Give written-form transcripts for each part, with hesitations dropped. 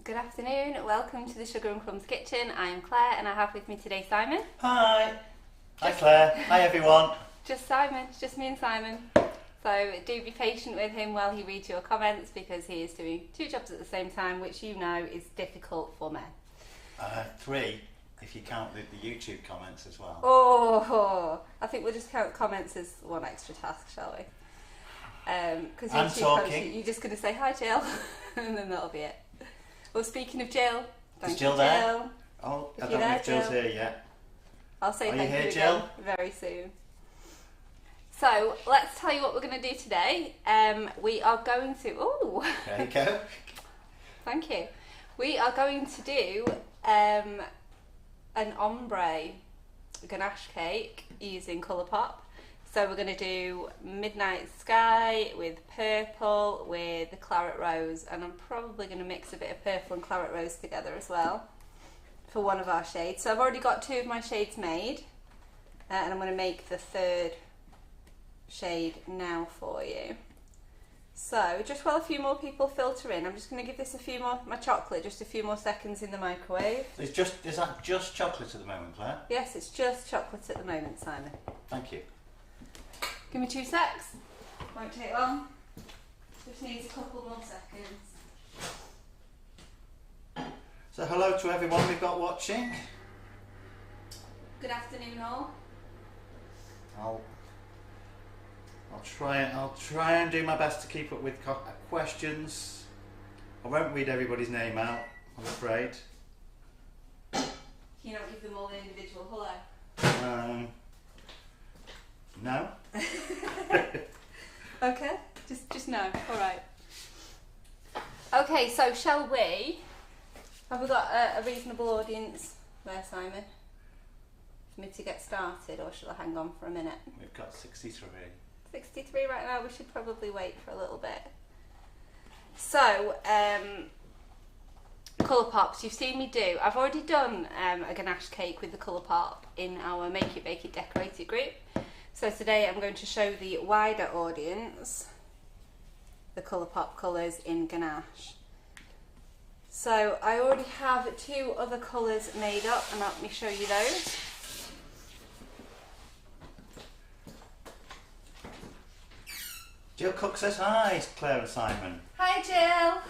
Good afternoon, welcome to the Sugar and Crumbs kitchen. I am Claire and I have with me today Simon. Hi. Hi Claire. Hi everyone. Just Simon, it's just me and Simon. So do be patient with him while he reads your comments because he is doing two jobs at the same time, which you know is difficult for men. 3 if you count the YouTube comments as well. Oh, I think we'll just count comments as one extra task, shall we? Because I'm talking. Comments, you're just going to say hi Jill and then that'll be it. Well, speaking of Jill, Is Jill there? Oh, I don't know if Jill's here yet. I'll say thank you again Jill? Very soon. So let's tell you what we're going to do today. We are going to. Oh, there you go. Thank you. We are going to do an ombre ganache cake using Colourpop. So we're going to do Midnight Sky with purple with the claret rose, and I'm probably going to mix a bit of purple and claret rose together as well for one of our shades. So I've already got 2 of my shades made, and I'm going to make the 3rd shade now for you. So just while a few more people filter in, I'm just going to give this my chocolate just a few more seconds in the microwave. Is that just chocolate at the moment, Claire? Yes, it's just chocolate at the moment, Simon. Thank you. Give me 2 secs. Won't take long. Just needs a couple more seconds. So hello to everyone we've got watching. Good afternoon all. I'll try and do my best to keep up with questions. I won't read everybody's name out, I'm afraid. Can you not give them all an individual hello? No. Okay, just no. All right. Okay, so shall we? Have we got a reasonable audience there, Simon? For me to get started, or shall I hang on for a minute? We've got 63. 63 right now. We should probably wait for a little bit. So, Colourpops, you've seen me do. I've already done a ganache cake with the Colourpop in our Make It, Bake It, Decorate It group. So today I'm going to show the wider audience the Colourpop colours in ganache. So I already have 2 other colours made up, and let me show you those. Jill Cook says hi, Claire and Simon. Hi Jill!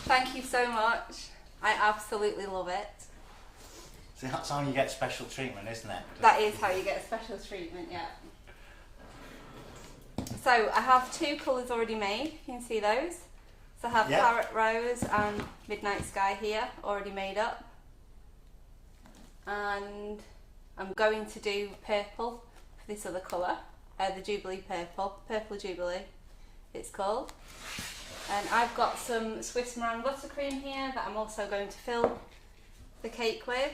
Thank you so much. I absolutely love it. See, that's how you get special treatment, isn't it? That is how you get special treatment, yeah. So I have 2 colours already made, you can see those. So I have Claret Rose and Midnight Sky here, already made up. And I'm going to do purple for this other colour, the Jubilee Purple, Purple Jubilee it's called. And I've got some Swiss meringue buttercream here that I'm also going to fill the cake with.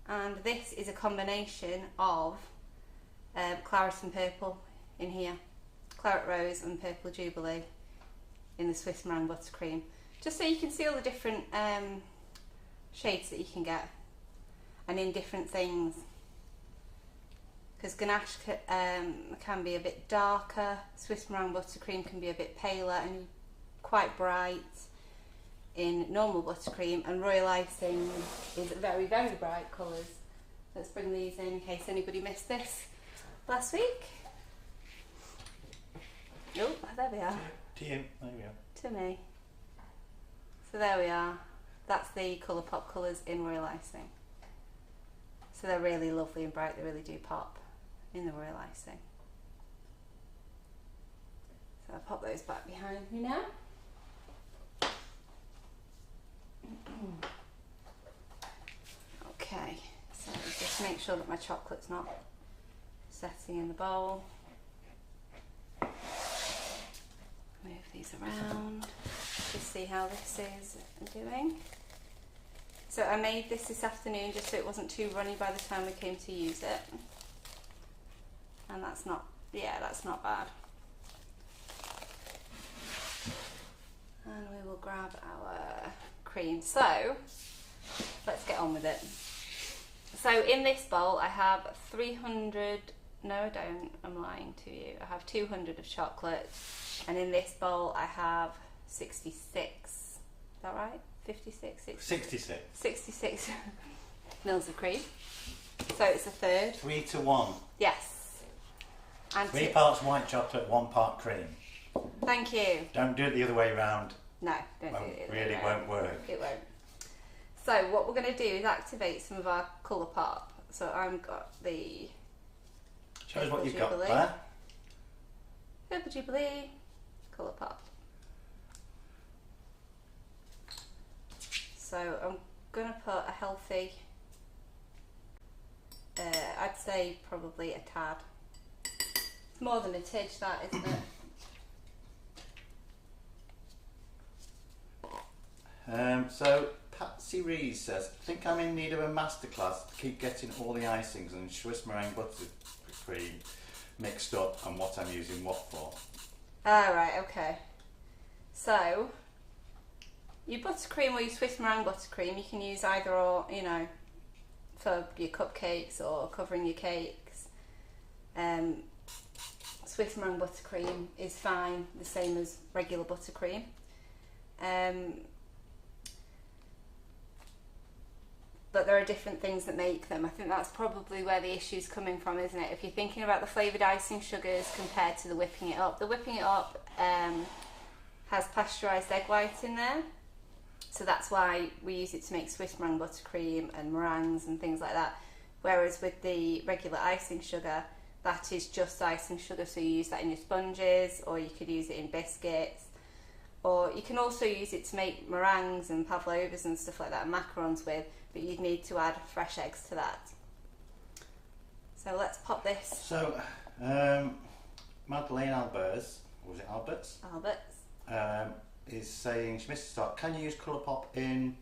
And this is a combination of claret and purple in here. Claret Rose and Purple Jubilee in the Swiss meringue buttercream. Just so you can see all the different shades that you can get, and in different things. Because Ganache can be a bit darker, Swiss meringue buttercream can be a bit paler and quite bright in normal buttercream, and royal icing is very, very bright colours. Let's bring these in case anybody missed this last week. Oh, there we are. To you, there we are. To me. So there we are. That's the Colourpop colours in royal icing. So they're really lovely and bright, they really do pop in the royal icing. So I'll pop those back behind me now. Okay, so just make sure that my chocolate's not setting in the bowl. Move these around, just see how this is doing. So I made this afternoon just so it wasn't too runny by the time we came to use it. And that's not, yeah, that's not bad. And we will grab our cream. So let's get on with it. So in this bowl I have 300, no I don't, I'm lying to you. I have 200 of chocolate, and in this bowl I have 66, is that right? 56? 66. 66 mils of cream. So it's a third. 3 to 1. Yes. And 3 parts white chocolate, 1 part cream. Thank you. Don't do it the other way around. No, don't do it. Really won't work. It won't. So what we're going to do is activate some of our Colourpop. So I've got the Show us what you've Jubilee. got there. Purple Jubilee, Colourpop. So I'm going to put a healthy, I'd say probably a tad. It's more than a tidge, that, isn't it? So Patsy Rees says, I think I'm in need of a masterclass to keep getting all the icings and Swiss meringue buttercream mixed up and what I'm using what for. Ah, right, okay. So, your buttercream or your Swiss meringue buttercream, you can use either or, you know, for your cupcakes or covering your cakes. Swiss meringue buttercream is fine, the same as regular buttercream. But there are different things that make them. I think that's probably where the issue's coming from, isn't it? If you're thinking about the flavoured icing sugars compared to the whipping it up, the whipping it up has pasteurised egg white in there. So that's why we use it to make Swiss meringue buttercream and meringues and things like that. Whereas with the regular icing sugar, that is just icing sugar. So you use that in your sponges, or you could use it in biscuits. Or you can also use it to make meringues and pavlovas and stuff like that, and macarons with, but you'd need to add fresh eggs to that. So let's pop this. So, Madeleine Alberts, or was it Alberts? Alberts. Is saying, she missed the start, can you use Colourpop in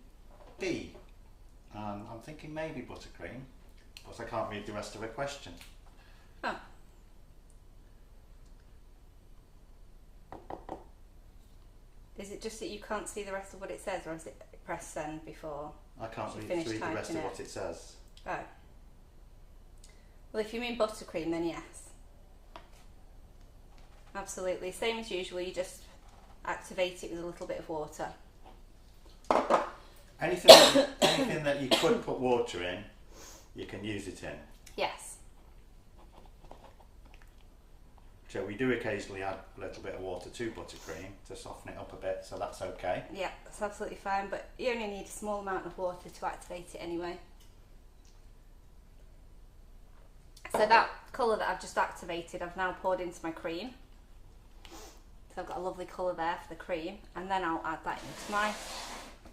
D? I'm thinking maybe buttercream, but I can't read the rest of her question. Oh. Is it just that you can't see the rest of what it says, or is it press send before? I can't you read the finish rest of typing what it says. Oh. Well, if you mean buttercream, then yes. Absolutely. Same as usual, you just activate it with a little bit of water. Anything that you could put water in, you can use it in. Yes. So we do occasionally add a little bit of water to buttercream to soften it up a bit, so that's okay. Yeah, that's absolutely fine, but you only need a small amount of water to activate it anyway. So that colour that I've just activated, I've now poured into my cream. So I've got a lovely colour there for the cream, and then I'll add that into my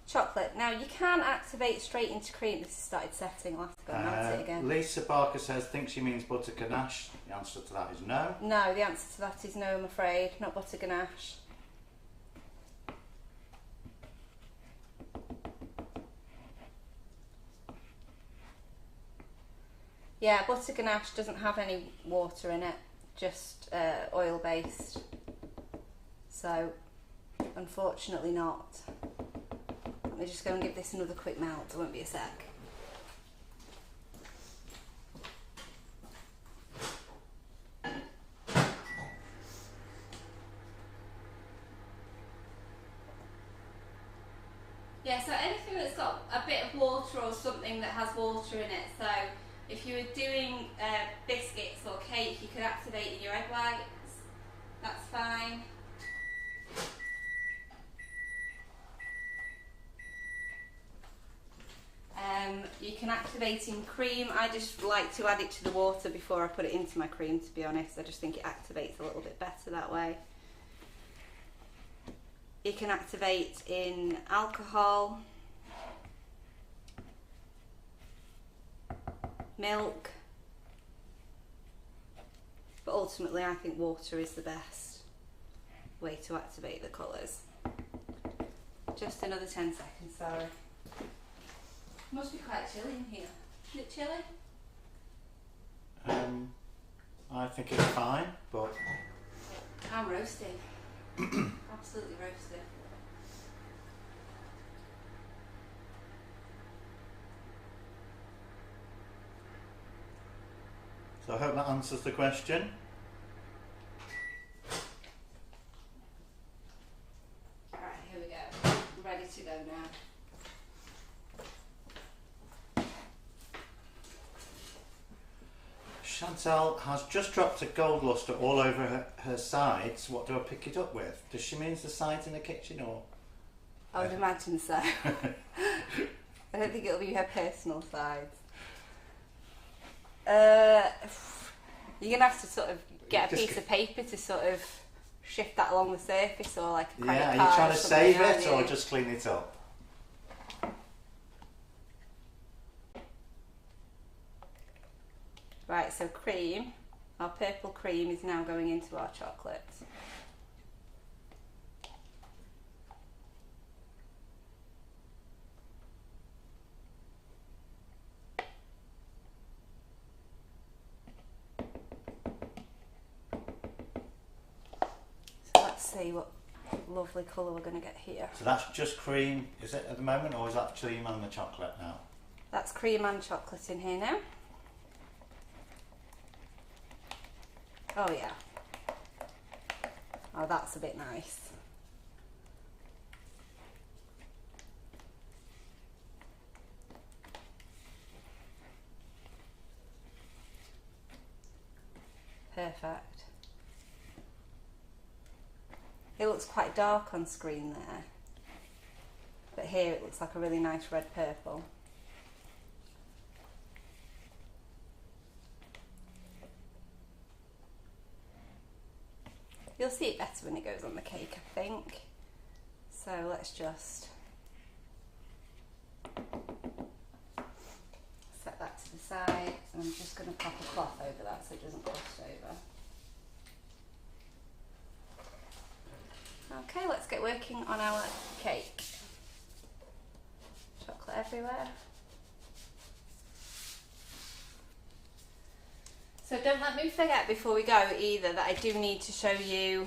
chocolate. Now you can activate straight into cream. This has started setting, I'll have to go and melt it again. Lisa Barker says, thinks she means butter ganache. The answer to that is no. No, the answer to that is no, I'm afraid. Not butter ganache. Yeah, butter ganache doesn't have any water in it, just oil based. So, unfortunately not. Let me just go and give this another quick melt, it won't be a sec. Yeah, so anything that's got a bit of water or something that has water in it, so if you were doing biscuits or cake, you could activate in your egg whites, that's fine. You can activate in cream. I just like to add it to the water before I put it into my cream, to be honest. I just think it activates a little bit better that way. You can activate in alcohol, milk, but ultimately I think water is the best way to activate the colours. Just another 10 seconds, sorry. Must be quite chilly in here. Is it chilly? I think it's fine, but... I'm roasting. Absolutely roasting. So I hope that answers the question. Alright, here we go. I'm ready to go now. Chantal has just dropped a gold lustre all over her sides. What do I pick it up with? Does she mean the sides in the kitchen or? I would imagine so. I don't think it'll be her personal sides. You're gonna have to sort of get a piece of paper to sort of shift that along the surface, or like a credit card. Yeah, are you trying to save it or you? just clean it up? Right, so cream, our purple cream is now going into our chocolate. So let's see what lovely colour we're going to get here. So that's just cream, is it at the moment, or is that cream and the chocolate now? That's cream and chocolate in here now. Oh yeah. Oh, that's a bit nice. Perfect. It looks quite dark on screen there, but here it looks like a really nice red purple. You'll see it better when it goes on the cake, I think. So let's just set that to the side. And I'm just going to pop a cloth over that so it doesn't crust over. Okay, let's get working on our cake. Chocolate everywhere. So don't let me forget before we go either that I do need to show you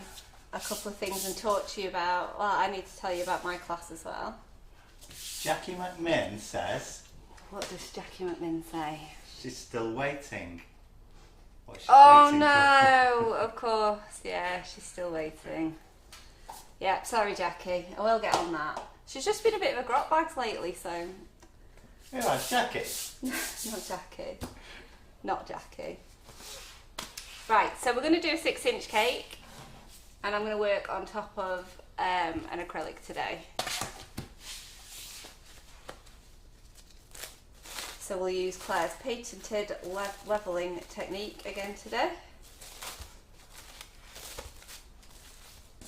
a couple of things and talk to you about, well, I need to tell you about my class as well. Jackie McMinn says... What does Jackie McMinn say? She's still waiting. What's she Oh waiting no, for? of course, yeah, she's still waiting. Yeah, sorry Jackie, I will get on that. She's just been a bit of a grot bag lately, so... Yeah, that's Jackie. Not Jackie. Not Jackie. Right, so we're going to do a 6-inch cake, and I'm going to work on top of an acrylic today. So we'll use Claire's patented levelling technique again today.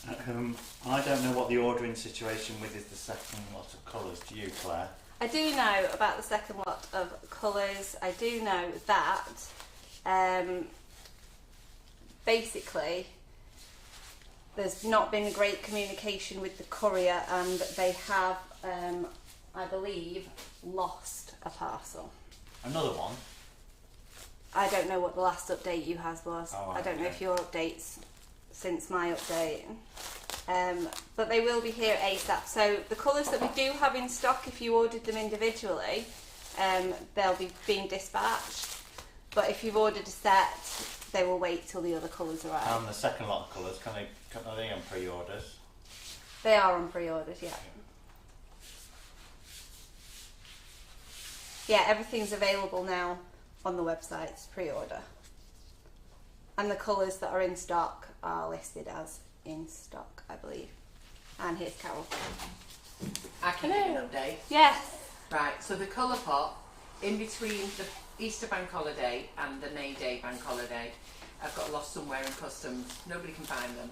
I don't know what the ordering situation with is the second lot of colours. Do you, Claire? I do know about the second lot of colours. I do know that basically there's not been great communication with the courier, and they have, I believe, lost a parcel. Another one? I don't know what the last update you has was. Oh, I don't know okay. if your updates since my update. But they will be here ASAP. So the colours that we do have in stock, if you ordered them individually, they'll be being dispatched. But if you've ordered a set, they will wait till the other colours arrive. And the second lot of colours, are they on pre-orders? They are on pre-orders, yeah. Yeah, everything's available now on the website, it's pre-order. And the colours that are in stock are listed as in stock, I believe. And here's Carol. I can give you an update. Yes. Right, so the colour pot, in between the Easter bank holiday and the May Day bank holiday, I've got lost somewhere in customs. Nobody can find them.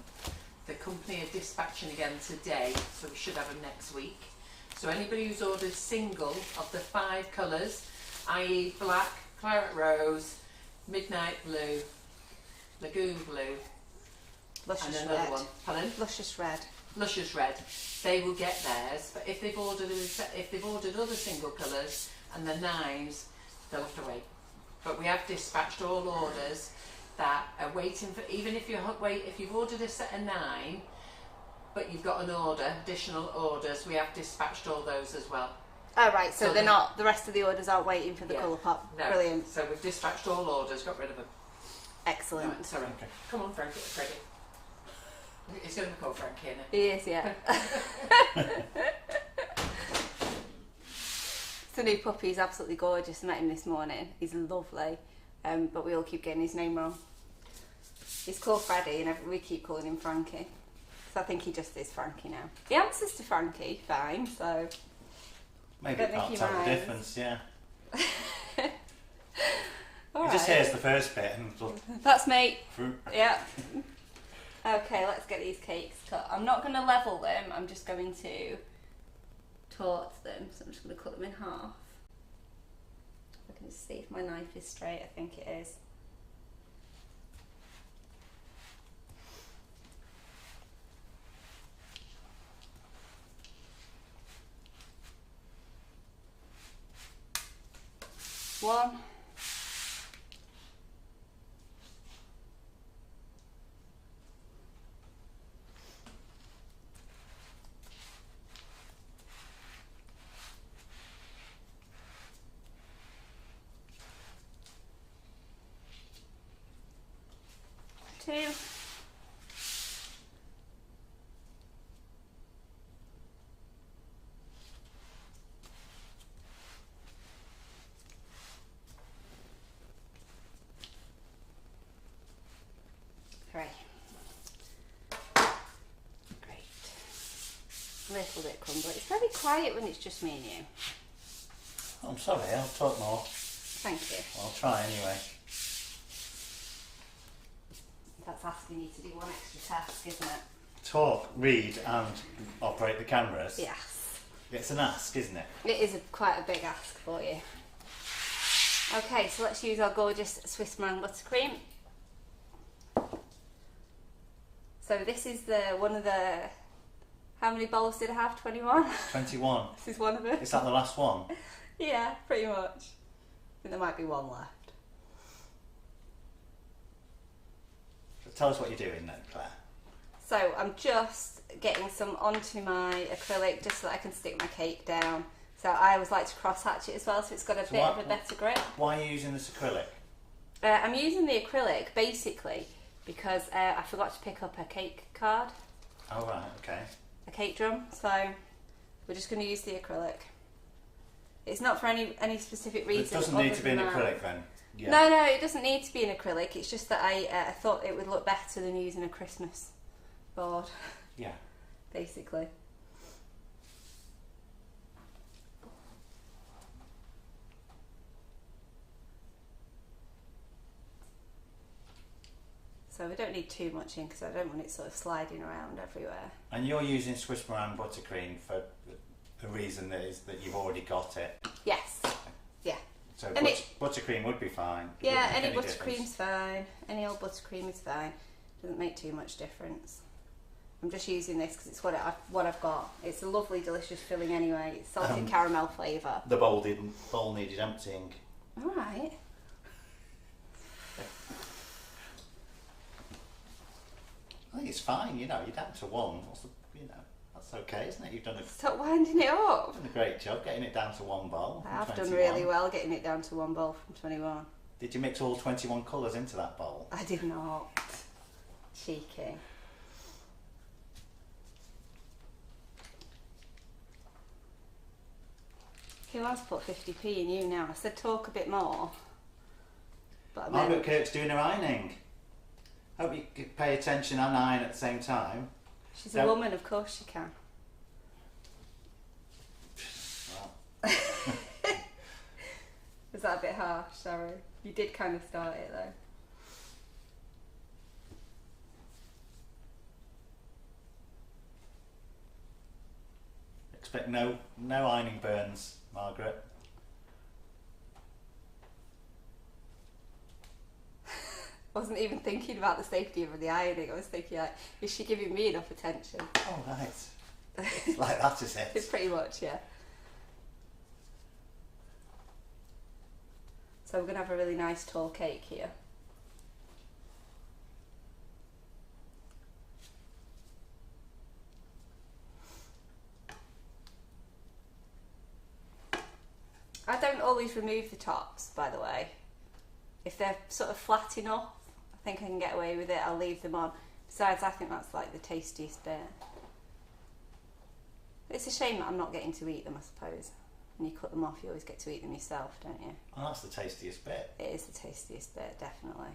The company are dispatching again today, so we should have them next week. So anybody who's ordered single of the 5 colours, i.e. black, claret rose, midnight blue, lagoon blue, Luscious and another red. one. Pardon? Luscious red. Luscious red. They will get theirs, but if they've ordered other single colours and the 9s, they'll have to wait. But we have dispatched all orders that are waiting for. Even if you've ordered a set of 9, but you've got an order, additional orders, we have dispatched all those as well. Oh right, so they're the- not. The rest of the orders aren't waiting for the Yeah. colour pop. No. Brilliant. So we've dispatched all orders, got rid of them. Excellent. Right, sorry. Okay. Come on, Frankie. Freddie. It's going to be called Frankie, isn't it? He is, yeah. It's a new puppy. He's absolutely gorgeous. I met him this morning. He's lovely, but we all keep getting his name wrong. He's called Freddie, and we keep calling him Frankie. So I think he just is Frankie now. He answers to Frankie fine, so Maybe Don't you think can't he tell the minds. difference, yeah. all He just right. hears the first bit and That's me. fruit. Yeah. Okay, let's get these cakes cut. I'm not going to level them. I'm just going to tort them. So I'm just going to cut them in half. I can see if my knife is straight. I think it is. One. Two. Three. Great. A little bit crumbly. It's very quiet when it's just me and you. I'm sorry, I'll talk more. Thank you. I'll try anyway. That's asking you to do one extra task, isn't it? Talk, read and operate the cameras. Yes. It's an ask, isn't it? It is quite a big ask for you. Okay, so let's use our gorgeous Swiss meringue buttercream. So this is one of the, how many bowls did I have? 21? 21. This is one of them. Is that the last one? Yeah, pretty much. I think there might be one left. So tell us what you're doing then, Claire. So I'm just getting some onto my acrylic just so that I can stick my cake down. So I always like to cross hatch it as well, so it's got a bit of a better grip. Why are you using this acrylic? I'm using the acrylic basically because I forgot to pick up a cake card, Oh right, okay. a cake drum, so we're just going to use the acrylic. It's not for any specific reason. It doesn't need other to be an than that. acrylic then? Yeah. No, it doesn't need to be an acrylic. It's just that I thought it would look better than using a Christmas board, Yeah. basically. So we don't need too much in because I don't want it sort of sliding around everywhere. And you're using Swiss meringue buttercream for the reason that is that you've already got it. Yes. Yeah. So And buttercream would be fine. It Yeah, wouldn't any make difference. buttercream's fine. Any old buttercream is fine. Doesn't make too much difference. I'm just using this because it's what I've got. It's a lovely, delicious filling anyway. It's salted caramel flavour. The bowl needed emptying. All right. fine, you know, you're down to 1. You know, that's okay, isn't it? You've done Stop winding it up. a great job getting it down to 1 bowl. I have from done 21. really well getting it down to 1 bowl from 21. Did you mix all 21 colours into that bowl? I did not. Cheeky. Who has put 50p in you now? I said talk a bit more. But Margaret Kirk's doing her ironing. Hope you could pay attention and iron at the same time. She's a woman, of course she can. Well. Was that a bit harsh? Sorry. You did kind of start it though. Expect no ironing burns, Margaret. I wasn't even thinking about the safety of the ironing. I was thinking, like, is she giving me enough attention? Oh, right. It's like that, is it? It's pretty much, yeah. So we're going to have a really nice tall cake here. I don't always remove the tops, by the way. If they're sort of flat enough, I think I can get away with it. I'll leave them on. Besides, I think that's like the tastiest bit. It's a shame that I'm not getting to eat them, I suppose. When you cut them off, you always get to eat them yourself, don't you? Oh, that's the tastiest bit. It is the tastiest bit, definitely.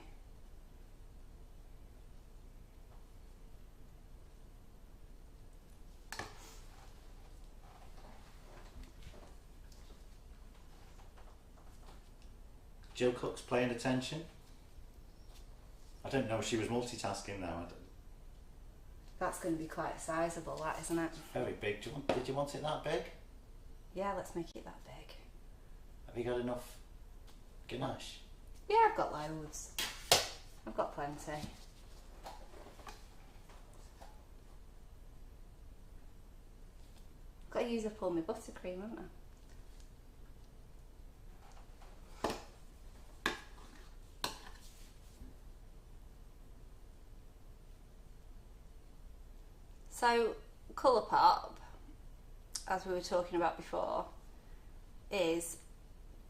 Jill Cook's paying attention. I don't know if she was multitasking now. That's going to be quite sizable, that, isn't it? Very big. Did you want it that big? Yeah, let's make it that big. Have you got enough ganache? Yeah, I've got loads. I've got plenty. Got to use up all my buttercream, haven't I? So, Colourpop, as we were talking about before, is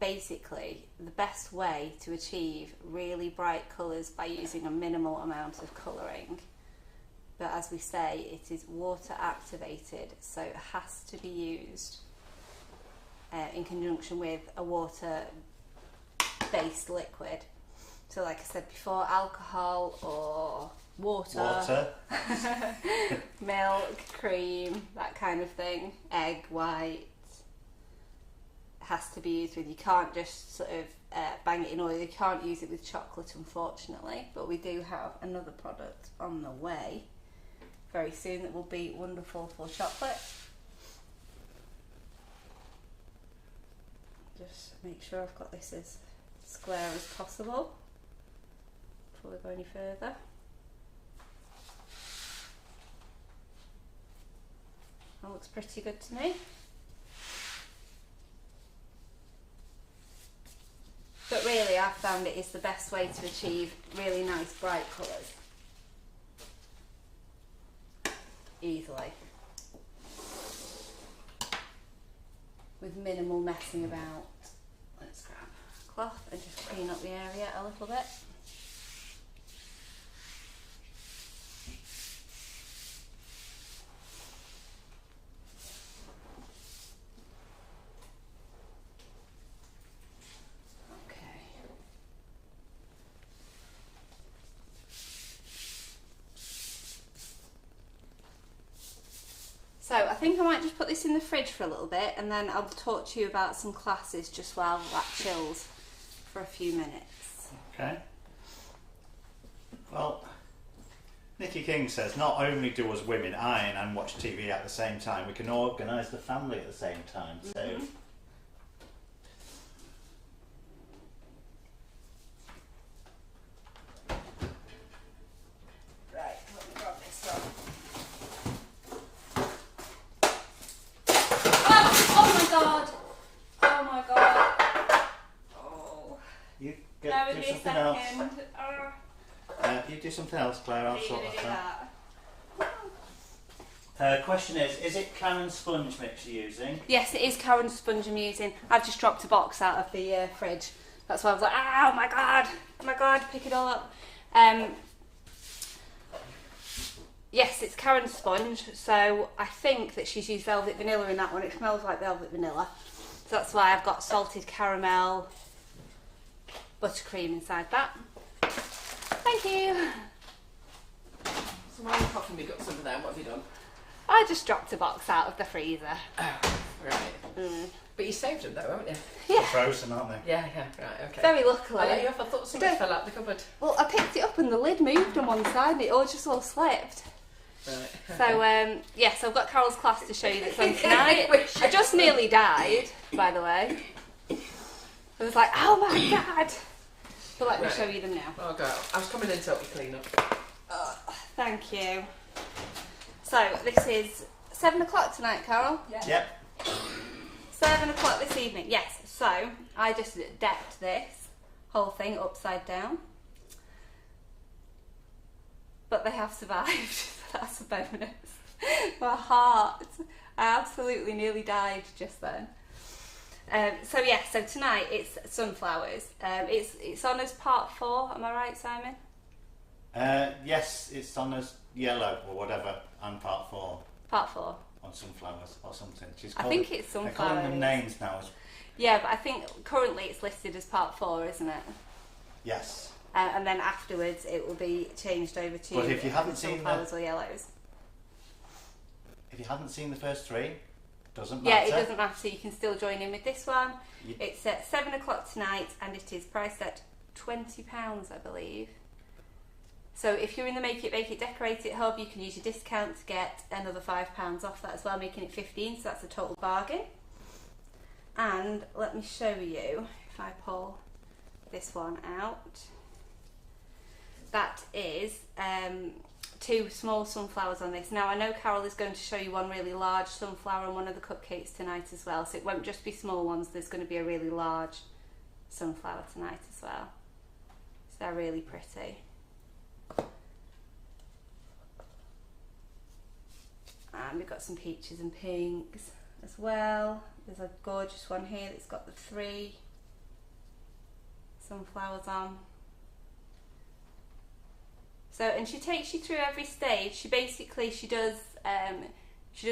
basically the best way to achieve really bright colours by using a minimal amount of colouring. But as we say, it is water activated, so it has to be used in conjunction with a water based liquid. So like I said before, alcohol or water. Milk, cream, that kind of thing, egg white, has to be used with. You can't just sort of bang it in oil. You can't use it with chocolate, unfortunately, but we do have another product on the way very soon that will be wonderful for chocolate. Just make sure I've got this as square as possible before we go any further. That looks pretty good to me. But really, I've found it is the best way to achieve really nice bright colours. Easily. With minimal messing about. Let's grab a cloth and just clean up the area a little bit. So I think I might just put this in the fridge for a little bit and then I'll talk to you about some classes just while that chills for a few minutes. Okay. Well, Nikki King says, not only do us women iron and watch TV at the same time, we can organise the family at the same time too. Mm-hmm. Right, let me grab this one. Oh my god! Oh my god! Oh. You Bear do with me a something else. second. You do something else, Claire. I'll Are you sort going to that do out. that? Question is it Karen sponge mix you're using? Yes, it is Karen sponge I'm using. I've just dropped a box out of the fridge. That's why I was like, oh my god, pick it all up. Yes, it's Karen sponge, so I think that she's used velvet vanilla in that one. It smells like velvet vanilla. So that's why I've got salted caramel buttercream inside that. Thank you. So while you're coughing, we got some of them. What have you done? I just dropped a box out of the freezer. Oh, right. But you saved them though, haven't you? Yeah. They're frozen, aren't they? Yeah, right, okay. Very luckily. I let you off. I thought something fell out the cupboard. Well, I picked it up and the lid moved on one side and it all slipped. Right. So, yes, I've got Carol's class to show you that's on tonight. I just nearly died, by the way. I was like, oh my god. But let me show you them now. Oh, God. I was coming in to help you clean up. Thank you. So, this is 7 o'clock tonight, Carol? Yeah. Yep. 7 o'clock this evening, yes. So, I just decked this whole thing upside down. But they have survived, so that's a bonus. My heart, I absolutely nearly died just then. So tonight it's sunflowers. It's on as part 4, am I right, Simon? Yes, it's on as yellow or whatever, and part 4 Part 4. on sunflowers or something. I think it's sunflowers. They're calling them names now. Yeah, but I think currently it's listed as part 4, isn't it? Yes. And then afterwards it will be changed over to But if you haven't seen sunflowers or yellows. If you haven't seen the first 3, doesn't Yeah, matter. it doesn't matter. You can still join in with this one. It's at 7 o'clock tonight, and it is priced at £20, I believe. So if you're in the Make It, Bake It, Decorate It hub, you can use your discount to get another £5 off that as well, making it 15. So that's a total bargain. And let me show you if I pull this one out. That is 2 small sunflowers on this. Now I know Carol is going to show you one really large sunflower on one of the cupcakes tonight as well, so it won't just be small ones, there's going to be a really large sunflower tonight as well. So they're really pretty. And we've got some peaches and pinks as well. There's a gorgeous one here that's got the 3 sunflowers on. So, and she takes you through every stage. She does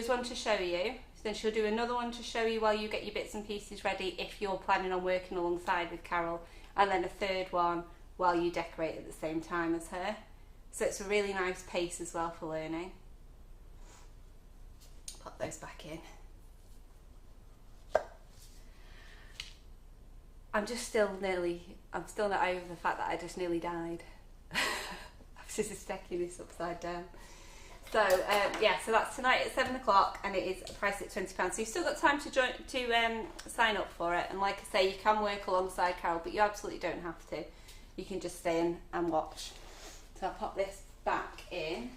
one to show you. Then she'll do another one to show you while you get your bits and pieces ready if you're planning on working alongside with Carol. And then a third one while you decorate at the same time as her. So it's a really nice pace as well for learning. Pop those back in. I'm still not over the fact that I just nearly died. This is stacking this upside down. So so that's tonight at 7 o'clock, and it is priced at £20. So you've still got time to sign up for it. And like I say, you can work alongside Carol, but you absolutely don't have to. You can just stay in and watch. So I'll pop this back in.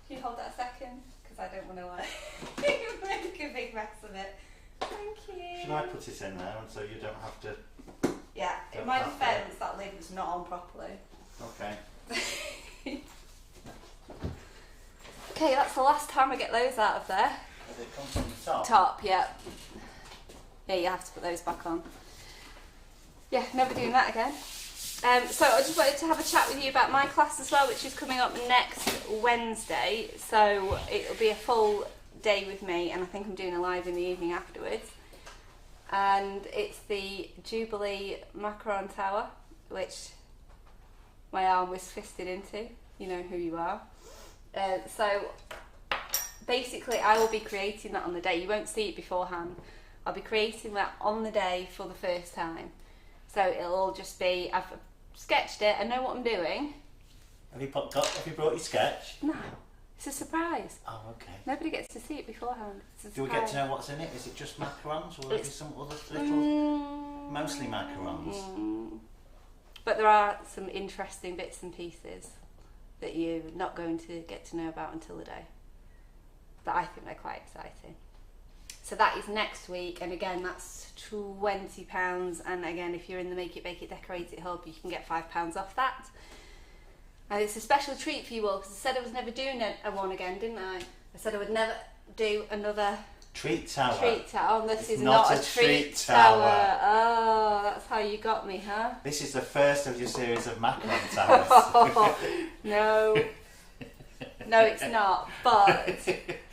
Can you hold that a second? Because I don't want to make a big mess of it. Thank you. Should I put it in there, and so you don't have to? Yeah, in my defence, that lid was not on properly. Okay. Okay, that's the last time I get those out of there. Does it come from the top? Top, yeah. Yeah, you have to put those back on. Yeah, never doing that again. So I just wanted to have a chat with you about my class as well, which is coming up next Wednesday. So it'll be a full day with me, and I think I'm doing a live in the evening afterwards. And it's the Jubilee Macaron Tower, which my arm was fisted into. You know who you are. So basically I will be creating that on the day. You won't see it beforehand. I'll be creating that on the day for the first time. So it'll all just be, I've sketched it, I know what I'm doing. Have you brought your sketch? No, it's a surprise. Oh, okay. Nobody gets to see it beforehand. Do we get to know what's in it? Is it just macarons, or will there be some other little, mostly macarons? But there are some interesting bits and pieces that you're not going to get to know about until the day. But I think they're quite exciting. So that is next week, and again that's £20. And again, if you're in the Make It, Bake It, Decorate It hub, you can get £5 off that. And it's a special treat for you all because I said I was never doing a one again, didn't I? I said I would never do another treat tower. Treat tower. Oh, this It's is not not a a treat treat tower. tower. Oh, that's how you got me, huh? This is the first of your series of macaron towers. No. No, it's not. But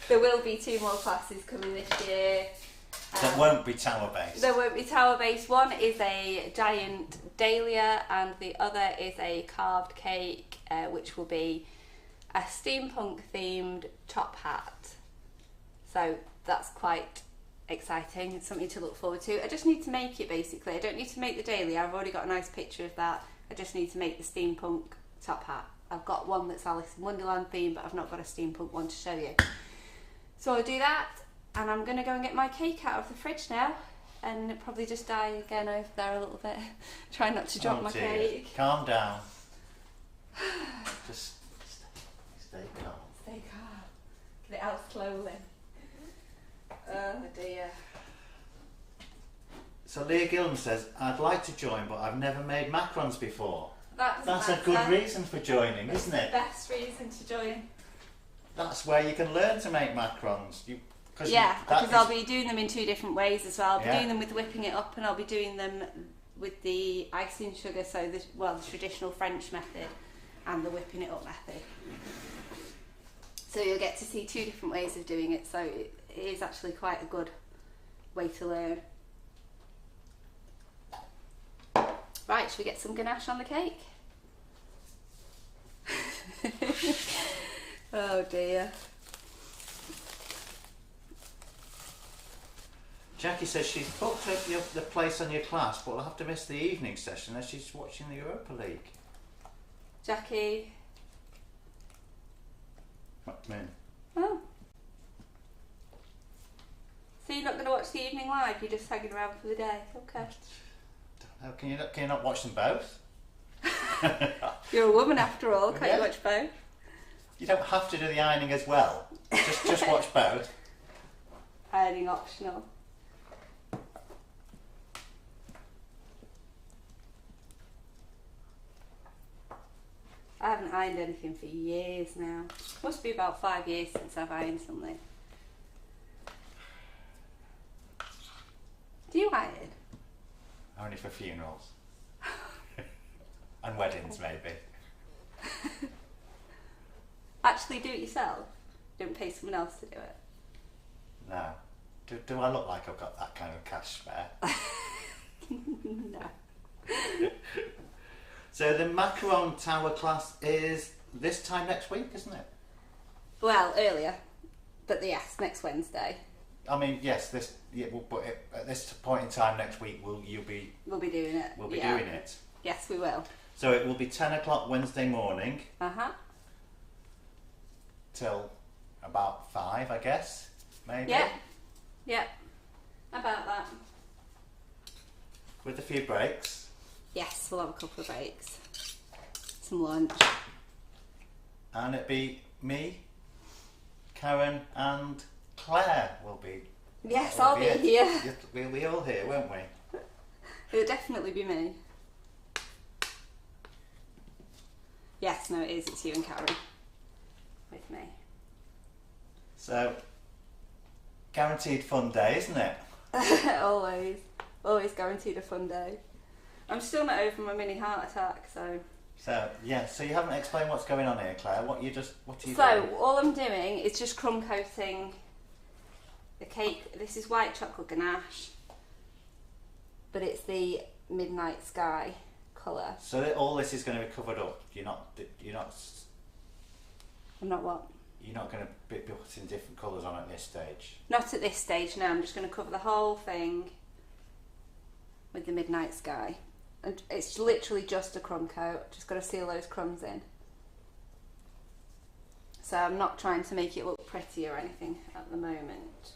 there will be 2 more classes coming this year. That won't be tower based. There won't be tower based. One is a giant dahlia and the other is a carved cake, which will be a steampunk themed top hat. So that's quite exciting. It's something to look forward to. I just need to make it basically. I don't need to make the dahlia. I've already got a nice picture of that. I just need to make the steampunk top hat. I've got one that's Alice in Wonderland themed, but I've not got a steampunk one to show you. So I'll do that. And I'm going to go and get my cake out of the fridge now and probably just die again over there a little bit. Try not to drop my dear. cake. Calm down. Just stay calm. Stay calm. Get it out slowly. Oh dear. So Leah Gilman says, I'd like to join, but I've never made macarons before. That's a good matter. reason for joining, isn't it? Best reason to join. That's where you can learn to make macarons. Yeah, because I'll be doing them in 2 different ways as well. I'll be Yeah. doing them with whipping it up and I'll be doing them with the icing sugar, so the traditional French method and the whipping it up method. So you'll get to see 2 different ways of doing it, so it is actually quite a good way to learn. Right, should we get some ganache on the cake? Oh dear. Jackie says she's booked up the place on your class, but will have to miss the evening session as she's watching the Europa League. Jackie. What do you mean? Oh. So you're not going to watch the evening live, you're just hanging around for the day? Okay. Don't know. Can you not watch them both? You're a woman after all, can't Yeah. you watch both? You don't have to do the ironing as well. Just watch both. Ironing optional. I haven't ironed anything for years now. Must be about 5 years since I've ironed something. Do you iron? Only for funerals. And weddings, maybe. Actually do it yourself? Don't pay someone else to do it? No. Do I look like I've got that kind of cash spare? No. So the macaron tower class is this time next week, isn't it? Well, earlier. But yes, next Wednesday. I mean, yes. But at this point in time next week, we'll be doing it. doing it. Yes, we will. So it will be 10 o'clock Wednesday morning Uh-huh. till about 5, I guess, maybe. Yeah. Yeah. About that. With a few breaks. Yes, we'll have a couple of breaks. Some lunch. And it'll be me, Karen and Claire will be. Yes, will I'll be here. We'll be all here, won't we? It'll definitely be me. Yes, no, it is. It's you and Karen with me. So, guaranteed fun day, isn't it? Always. Always guaranteed a fun day. I'm still not over my mini heart attack, so... So, yeah, so you haven't explained what's going on here, Claire. What are you doing? So, all I'm doing is just crumb coating the cake. This is white chocolate ganache, but it's the Midnight Sky colour. So all this is going to be covered up. You're not I'm not what? You're not going to be putting different colours on at this stage. Not at this stage, no. I'm just going to cover the whole thing with the Midnight Sky. And it's literally just a crumb coat. Just got to seal those crumbs in. So I'm not trying to make it look pretty or anything at the moment.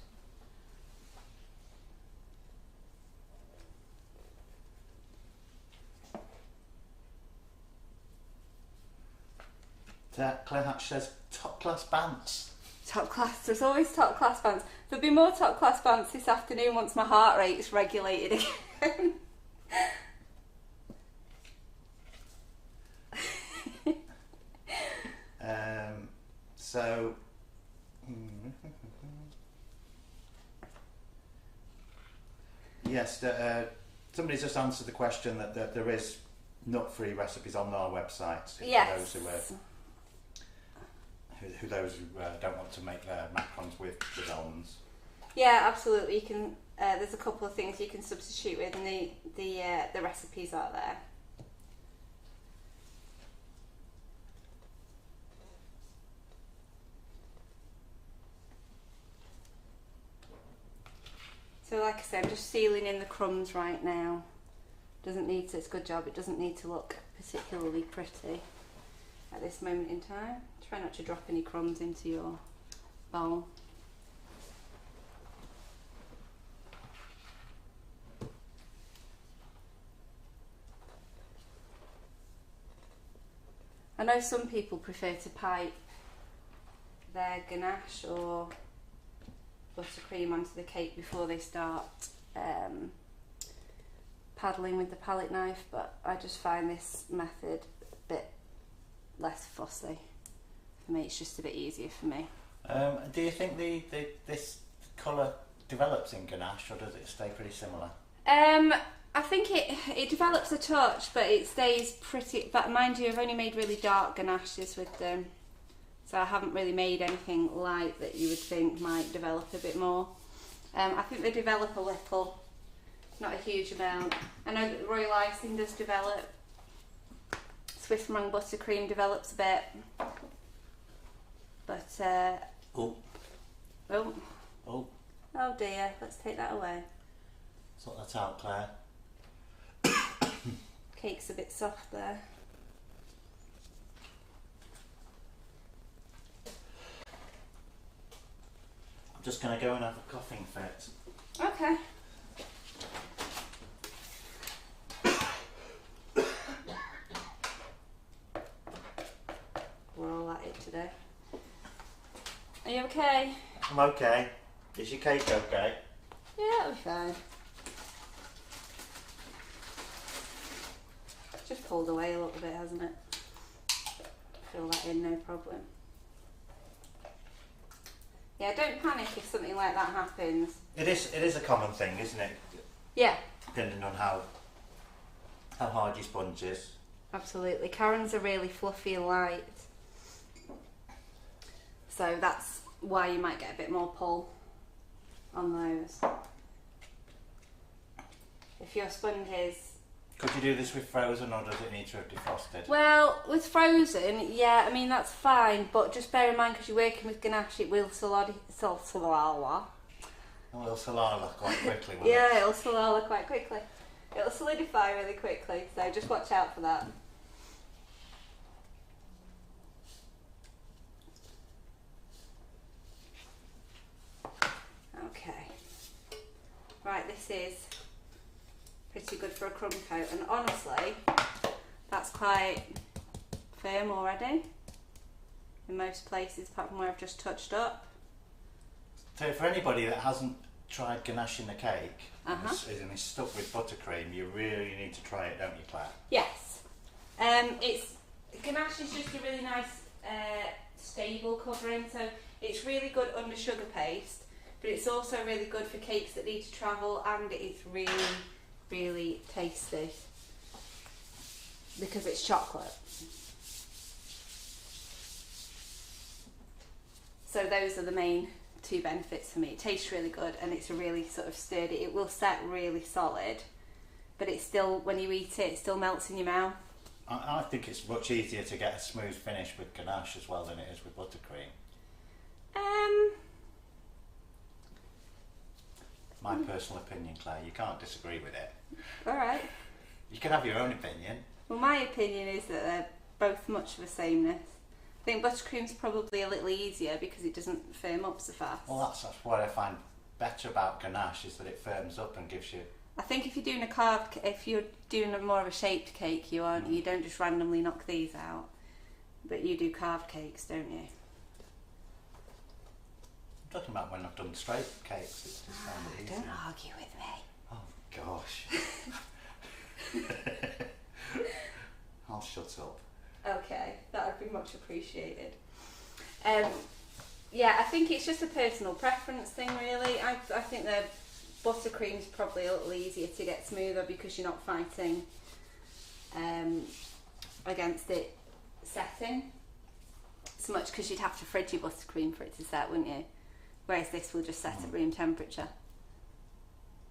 Claire Hatch says, top class bands. Top class, there's always top class bands. There'll be more top class bands this afternoon once my heart rate's regulated again. So, yes, somebody's just answered the question that there is nut-free recipes on our website. Yes. For those who don't want to make their macarons with almonds. Yeah, absolutely. You can. There's a couple of things you can substitute with, and the recipes are there. So, like I said, I'm just sealing in the crumbs right now. Doesn't need to. It's a good job. It doesn't need to look particularly pretty at this moment in time. Try not to drop any crumbs into your bowl. I know some people prefer to pipe their ganache or buttercream onto the cake before they start paddling with the palette knife, but I just find this method a bit less fussy. For me, it's just a bit easier for me. Do you think this colour develops in ganache, or does it stay pretty similar? I think it develops a touch, but it stays pretty. But mind you, I've only made really dark ganaches with them, so I haven't really made anything light that you would think might develop a bit more. I think they develop a little, not a huge amount. I know that the royal icing does develop. Swiss meringue buttercream develops a bit, but oh dear, let's take that away. Sort that out, Claire. Cake's a bit soft there. I'm just going to go and have a coughing fit. Okay. We're all at it today. Are you okay? I'm okay. Is your cake okay? Yeah, it'll be fine. Just pulled away a little bit, hasn't it? Fill that in, no problem. Yeah, don't panic if something like that happens. It is a common thing, isn't it? Yeah. Depending on how hard your sponge is. Absolutely. Karen's are really fluffy and light. So that's why you might get a bit more pull on those. If your sponge is... Could you do this with frozen, or does it need to have defrosted? Well, with frozen, yeah, I mean that's fine, but just bear in mind because you're working with ganache, it will solidify. It will solidify quite quickly, won't Yeah, it'll solidify quite quickly. It'll solidify really quickly, so just watch out for that. Okay. Right, this is pretty good for a crumb coat, and honestly, that's quite firm already in most places, apart from where I've just touched up. So for anybody that hasn't tried ganache in the cake and is stuck with buttercream, you really need to try it, don't you, Claire? Yes. Ganache is just a really nice stable covering, so it's really good under sugar paste, but it's also really good for cakes that need to travel, and it's really tasty because it's chocolate. So those are the main two benefits for me. It tastes really good and it's really sort of sturdy. It will set really solid, but it's still, when you eat it, it still melts in your mouth. I think it's much easier to get a smooth finish with ganache as well than it is with buttercream. My personal opinion, Claire. You can't disagree with it. Alright. You can have your own opinion. Well, my opinion is that they're both much of a sameness. I think buttercream's probably a little easier because it doesn't firm up so fast. Well, that's what I find better about ganache, is that it firms up and gives you... I think if you're doing a carved, if you're doing a more of a shaped cake, you don't just randomly knock these out, but you do carved cakes, don't you? I'm talking about when I've done straight cakes. It's just found it easier. Don't argue with me. Oh gosh. I'll shut up. Okay, that would be much appreciated. Yeah, I think it's just a personal preference thing, really. I think the buttercream's probably a little easier to get smoother because you're not fighting against it setting so much, because you'd have to fridge your buttercream for it to set, wouldn't you? Whereas this will just set at room temperature.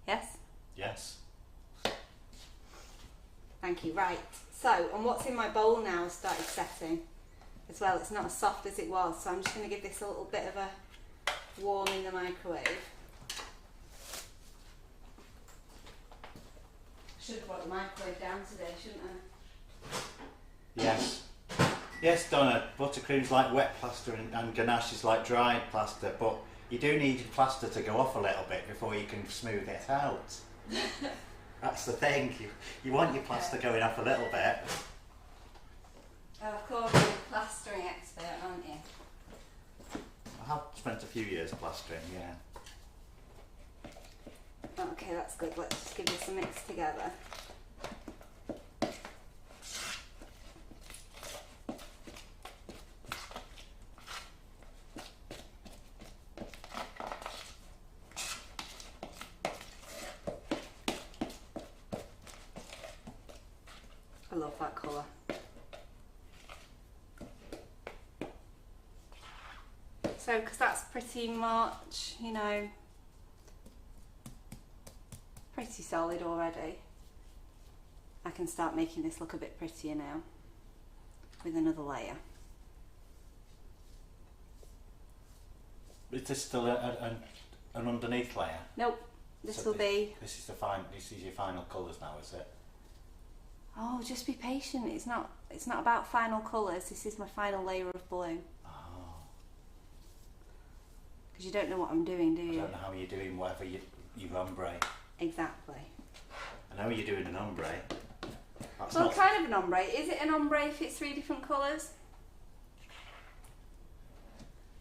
Yes? Yes. Thank you. Right. So, and what's in my bowl now has started setting as well. It's not as soft as it was, so I'm just going to give this a little bit of a warm in the microwave. Should have brought the microwave down today, shouldn't I? Yes. Yes, Donna, buttercream's like wet plaster and ganache is like dried plaster, but you do need your plaster to go off a little bit before you can smooth it out. That's the thing, you want your plaster going off a little bit. Oh, of course, you're a plastering expert, aren't you? I have spent a few years plastering, yeah. Okay, that's good. Let's just give this a mix together. I love that colour. So, because that's pretty much, you know, pretty solid already, I can start making this look a bit prettier now with another layer. Is this still an underneath layer? Nope, this So will be... This is your final colours now, is it? Oh, just be patient. It's not about final colours. This is my final layer of blue. Oh. Because you don't know what I'm doing, do you? I don't know how you're doing whatever your ombre. Exactly. I know you're doing an ombre. That's Well, not... kind of an ombre. Is it an ombre if it's 3 different colours?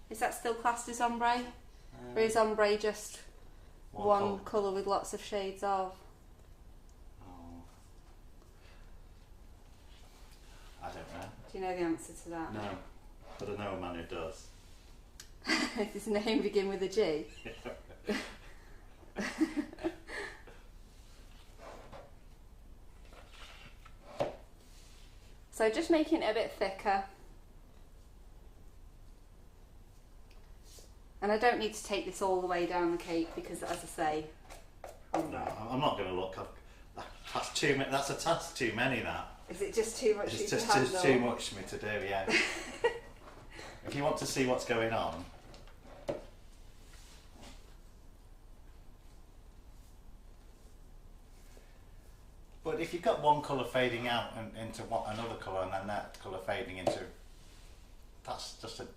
Is that still classed as ombre? Or is ombre just one colour with lots of shades of? Oh. I don't know. Do you know the answer to that? No, but I know a man who does. Does his name begin with a G? So just making it a bit thicker. And I don't need to take this all the way down the cake because, as I say, No, I'm not going to look. That's too many. That's too many. That is it just too much? it's just too much for me to do. Yeah. If you want to see what's going on, but if you've got one colour fading out and into another colour, and then that colour fading into, that's just a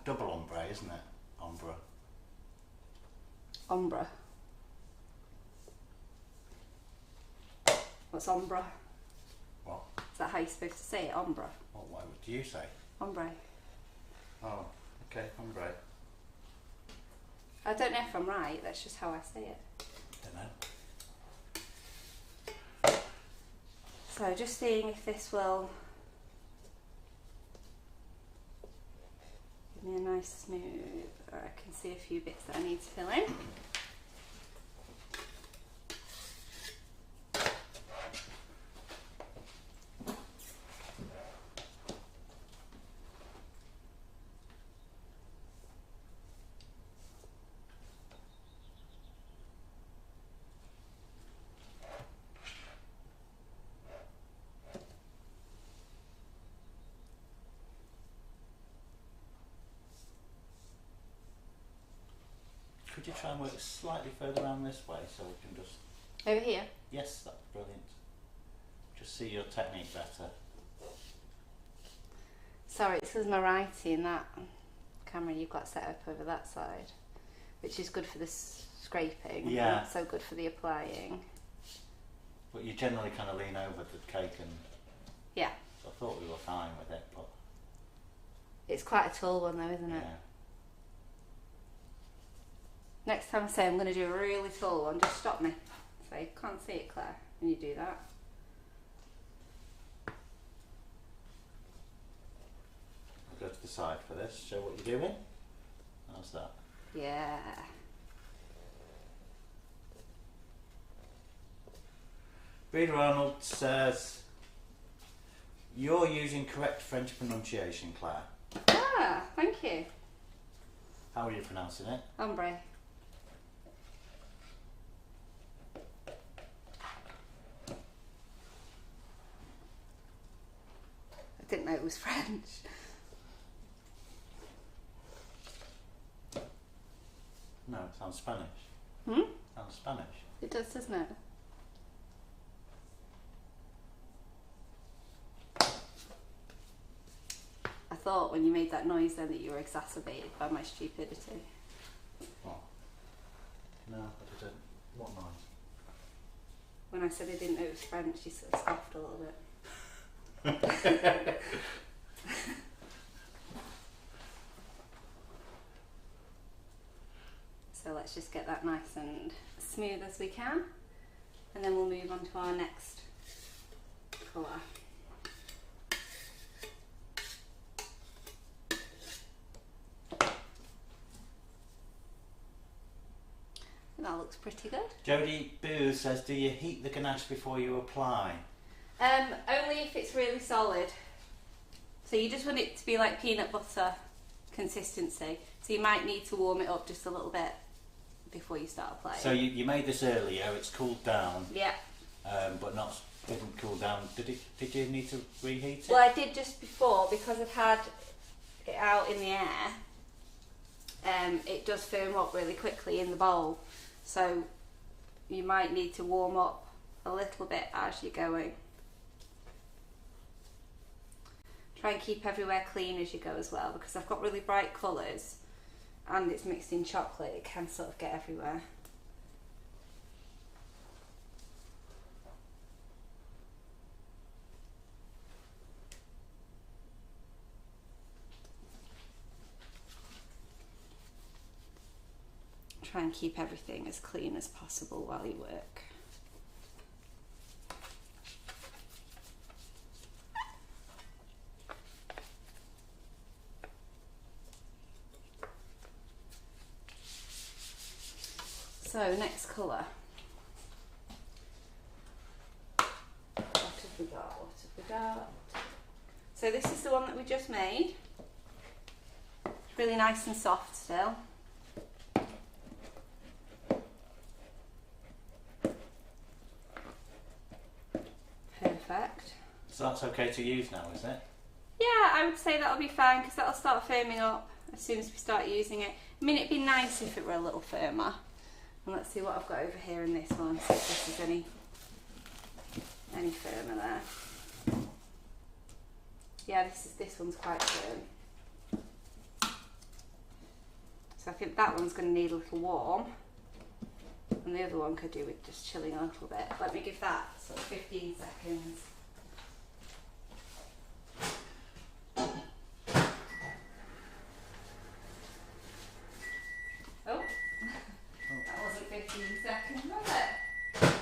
double ombre, isn't it? Ombre. Ombre. What's ombre? What? Is that how you're supposed to say it? Ombre. What do you say? Ombre. Oh, okay, ombre. I don't know if I'm right. That's just how I say it. Don't know. So just seeing if this will give me a nice smooth, or I can see a few bits that I need to fill in. Could you try and work slightly further around this way so we can just... Over here? Yes, that's brilliant. Just see your technique better. Sorry, it's because my writing, that camera you've got set up over that side, which is good for the scraping, Yeah. not so good for the applying. But you generally kind of lean over the cake and... Yeah. So I thought we were fine with it, but... It's quite a tall one though, isn't it? Yeah. Next time I say I'm going to do a really tall one, just stop me. Say, can't see it, Claire, when you do that. I'll go to the side for this. Show what you're doing. How's that? Yeah. Breeder Arnold says, you're using correct French pronunciation, Claire. Ah, thank you. How are you pronouncing it? Ombre. I didn't know it was French. No, it sounds Spanish. Hmm? Sounds Spanish. It does, doesn't it? I thought when you made that noise then that you were exacerbated by my stupidity. What? No, I didn't. What noise? When I said I didn't know it was French, you sort of scoffed a little bit. So let's just get that nice and smooth as we can, and then we'll move on to our next colour. That looks pretty good. Jodie Boo says, do you heat the ganache before you apply? Only if it's really solid. So you just want it to be like peanut butter consistency. So you might need to warm it up just a little bit before you start applying. So you made this earlier, it's cooled down. Yeah. But didn't cool down. Did you need to reheat it? Well, I did just before because I've had it out in the air. It does firm up really quickly in the bowl. So you might need to warm up a little bit as you're going. Try and keep everywhere clean as you go as well, because I've got really bright colours and it's mixed in chocolate, it can sort of get everywhere. Try and keep everything as clean as possible while you work. So next colour. What have we got? What have we got? So this is the one that we just made. It's really nice and soft still. Perfect. So that's okay to use now, is it? Yeah, I would say that'll be fine because that'll start firming up as soon as we start using it. I mean, it'd be nice if it were a little firmer. And let's see what I've got over here in this one, see if this is any firmer there. Yeah, this one's quite firm. So I think that one's going to need a little warm. And the other one could do with just chilling a little bit. Let me give that sort of 15 seconds. Oh, that wasn't 15 seconds, was it?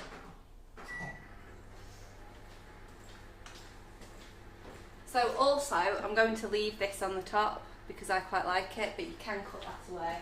So also, I'm going to leave this on the top because I quite like it, but you can cut that away.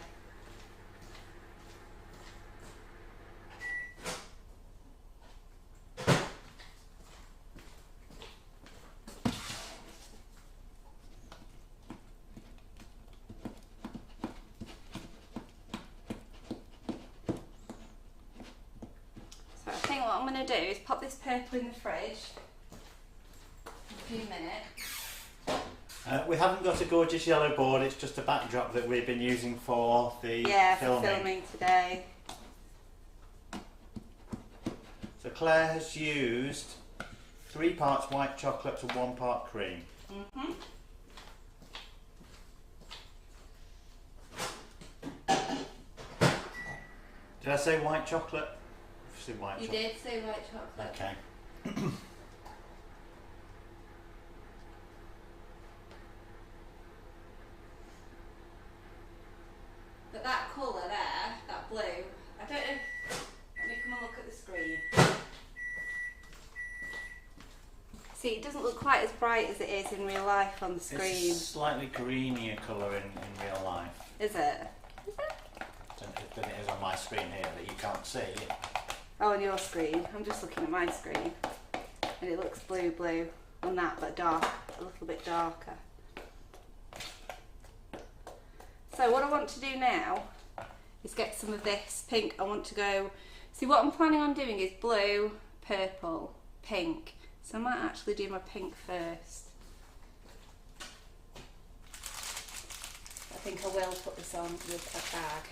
So I think what I'm going to do is pop this purple in the fridge for a few minutes. We haven't got a gorgeous yellow board, it's just a backdrop that we've been using for the For filming today. So Claire has used 3 parts white chocolate to 1 part cream. Mm-hmm. Did I say white chocolate? I said white You chocolate. did say white chocolate. Okay. But that colour there, that blue, I don't know. Let me come and look at the screen. See see, it doesn't look quite as bright as it is in real life on the screen. It's a slightly greenier colour in real life. Is it? Is it? Than it is on my screen here that you can't see. Oh, on your screen. I'm just looking at my screen. And it looks blue on that, but dark, a little bit darker. So what I want to do now is get some of this pink. I want to go, see what I'm planning on doing is blue, purple, pink. So I might actually do my pink first. I think I will put this on with a bag,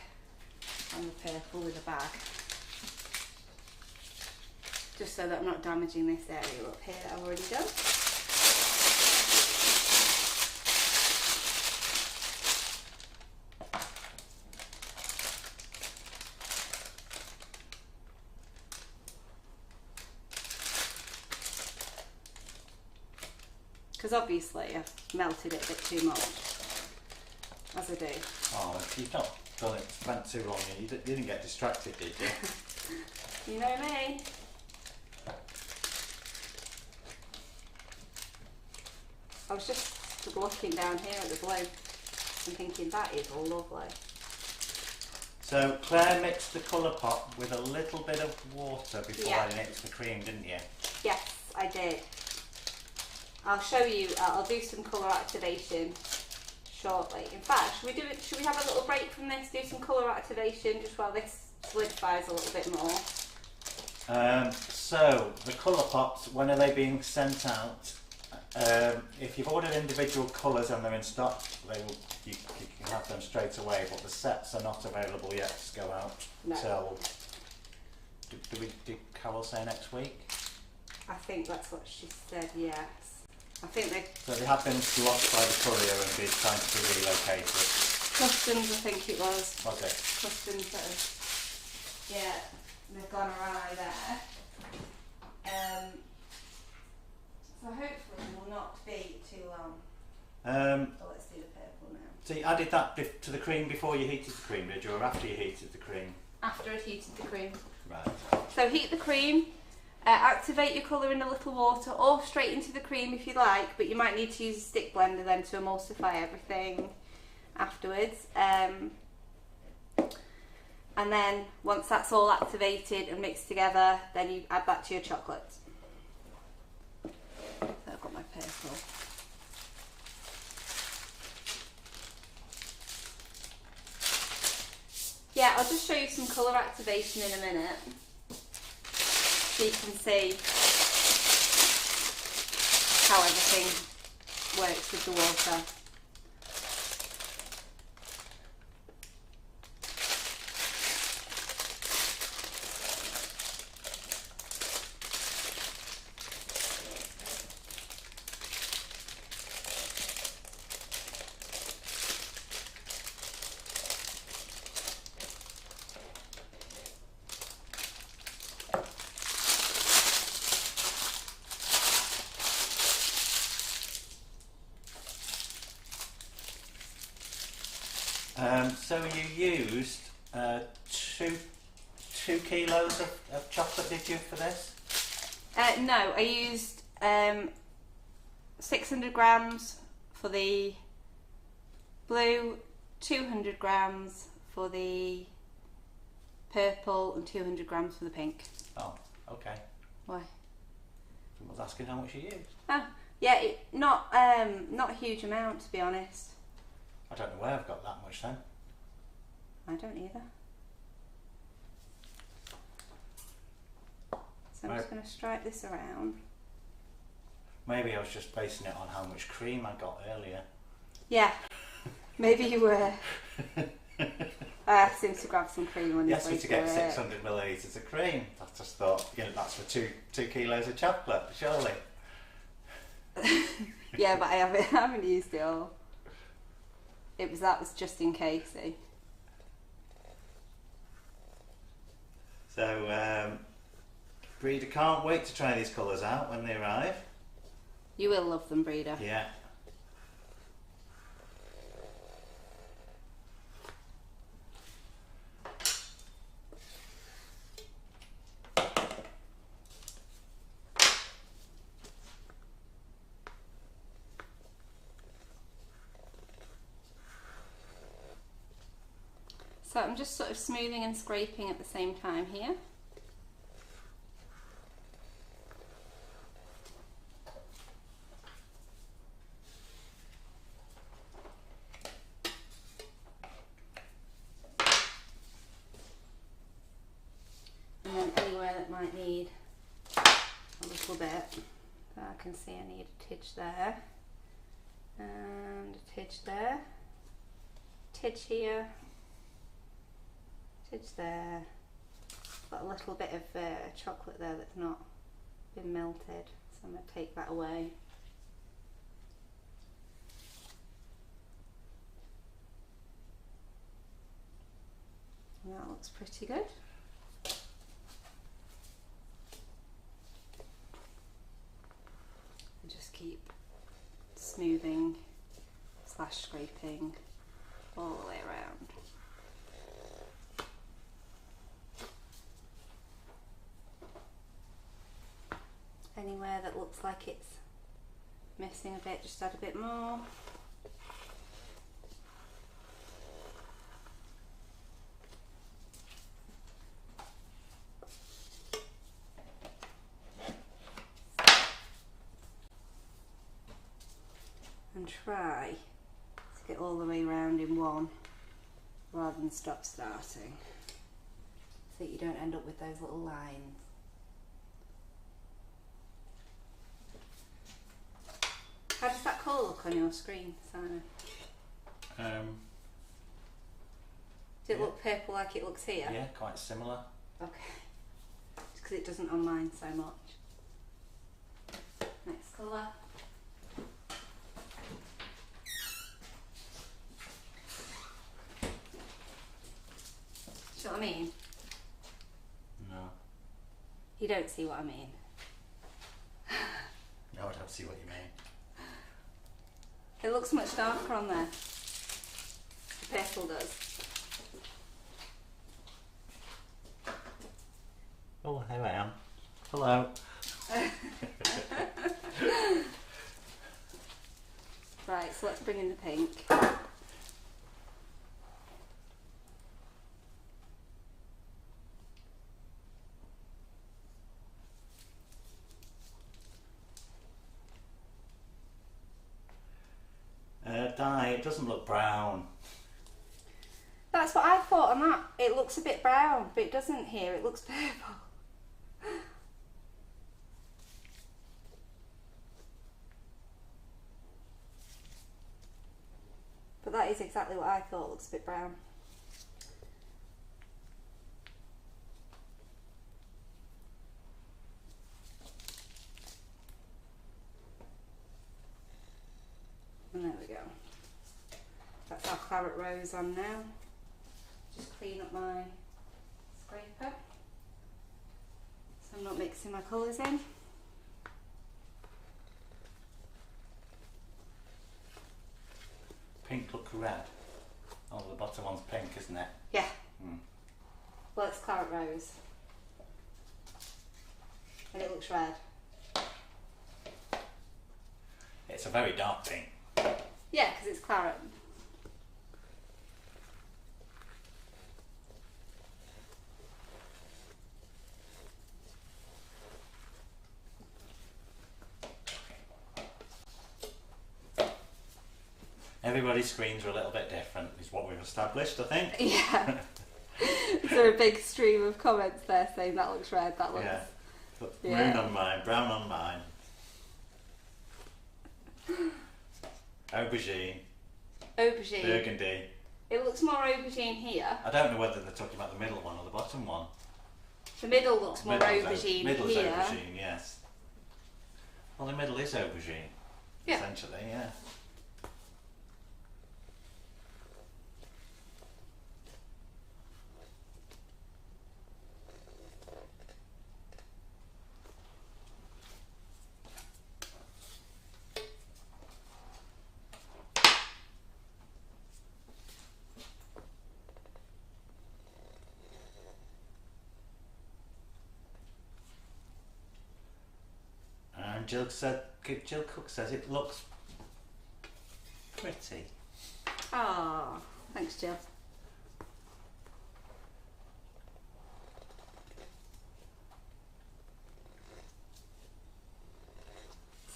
on the purple with a bag. Just so that I'm not damaging this area up here that I've already done. Because obviously I've melted it a bit too much, as I do. Oh, you've not done it, spent too long. You didn't get distracted, did you? You know me. I was just looking down here at the blue and thinking that is lovely. So Claire mixed the colour pot with a little bit of water before I mixed the cream, didn't you? Yes, I did. I'll show you. I'll do some colour activation shortly. In fact, should we have a little break from this? Do some colour activation just while this solidifies a little bit more. So the colour pots, when are they being sent out? If you've ordered individual colours and they're in stock, you can have them straight away. But the sets are not available yet to go out till. Did Carol say next week? I think that's what she said. Yes. I think So they have been blocked by the courier and been trying to be relocated. Customs, I think it was. Was it? Customs that have, yeah, they've gone awry there. So hopefully it will not be too long. Let's do the purple now. So you added that to the cream before you heated the cream, did you, or after you heated the cream? After I've heated the cream. Right. So heat the cream. Activate your colour in a little water or straight into the cream if you like, but you might need to use a stick blender then to emulsify everything afterwards. And then once that's all activated and mixed together, then you add that to your chocolates. So I've got my purple. Yeah, I'll just show you some colour activation in a minute. So you can see how everything works with the water. So you used 2 kilos of chocolate, did you, for this? No, I used 600 grams for the blue, 200 grams for the purple, and 200 grams for the pink. Oh, okay. Why? I was asking how much you used. Oh, yeah, not a huge amount, to be honest. I don't know where I've got that much then. I don't either. So I'm just going to strike this around. Maybe I was just basing it on how much cream I got earlier. Yeah, maybe you were. I asked him to grab some cream when he he asked me to get 600 millilitres of cream. I just thought, that's for 2 kilos of chocolate, surely. Yeah, but I haven't used it all. That was just in case. Eh? So, Breeder can't wait to try these colours out when they arrive. You will love them, Breeder. Yeah. So I'm just sort of smoothing and scraping at the same time here. And then anywhere that might need a little bit, so I can see I need a tidge there, and a tidge there, tidge here, tidge there. Got a little bit of chocolate there that's not been melted, so I'm going to take that away. And that looks pretty good. And just keep smoothing / scraping all the way around. Anywhere that looks like it's missing a bit, just add a bit more. And try to get all the way around in one rather than stop starting, so that you don't end up with those little lines. How does that colour look on your screen, Simon? Does it look purple like it looks here? Yeah, quite similar. Okay. Just because it doesn't on mine so much. Next colour. See what I mean? No. You don't see what I mean. No, I don't see what you mean. It looks much darker on there. The purple does. Oh, here I am. Hello. Right, so let's bring in the pink. Dye, it doesn't look brown. That's what I thought on that. It looks a bit brown, but it doesn't here. It looks purple. But that is exactly what I thought. It looks a bit brown. And there we go. That's our claret rose on now. Just clean up my scraper so I'm not mixing my colours in. Pink look red. Oh, the bottom one's pink, isn't it? Yeah. Mm. Well, it's claret rose. And it looks red. It's a very dark pink. Yeah, because it's claret. Everybody's screens are a little bit different, is what we've established, I think. Yeah. Is there a big stream of comments there saying that looks red, that looks... Yeah. But Yeah. maroon on mine, brown on mine. Aubergine, Aubergine. burgundy. It looks more aubergine here. I don't know whether they're talking about the middle one or the bottom one. The middle looks more Middle's aubergine middle's here. aubergine, yes. Well, the middle is aubergine, Yeah. essentially, yeah. Jill Cook says it looks pretty. Oh, thanks, Jill.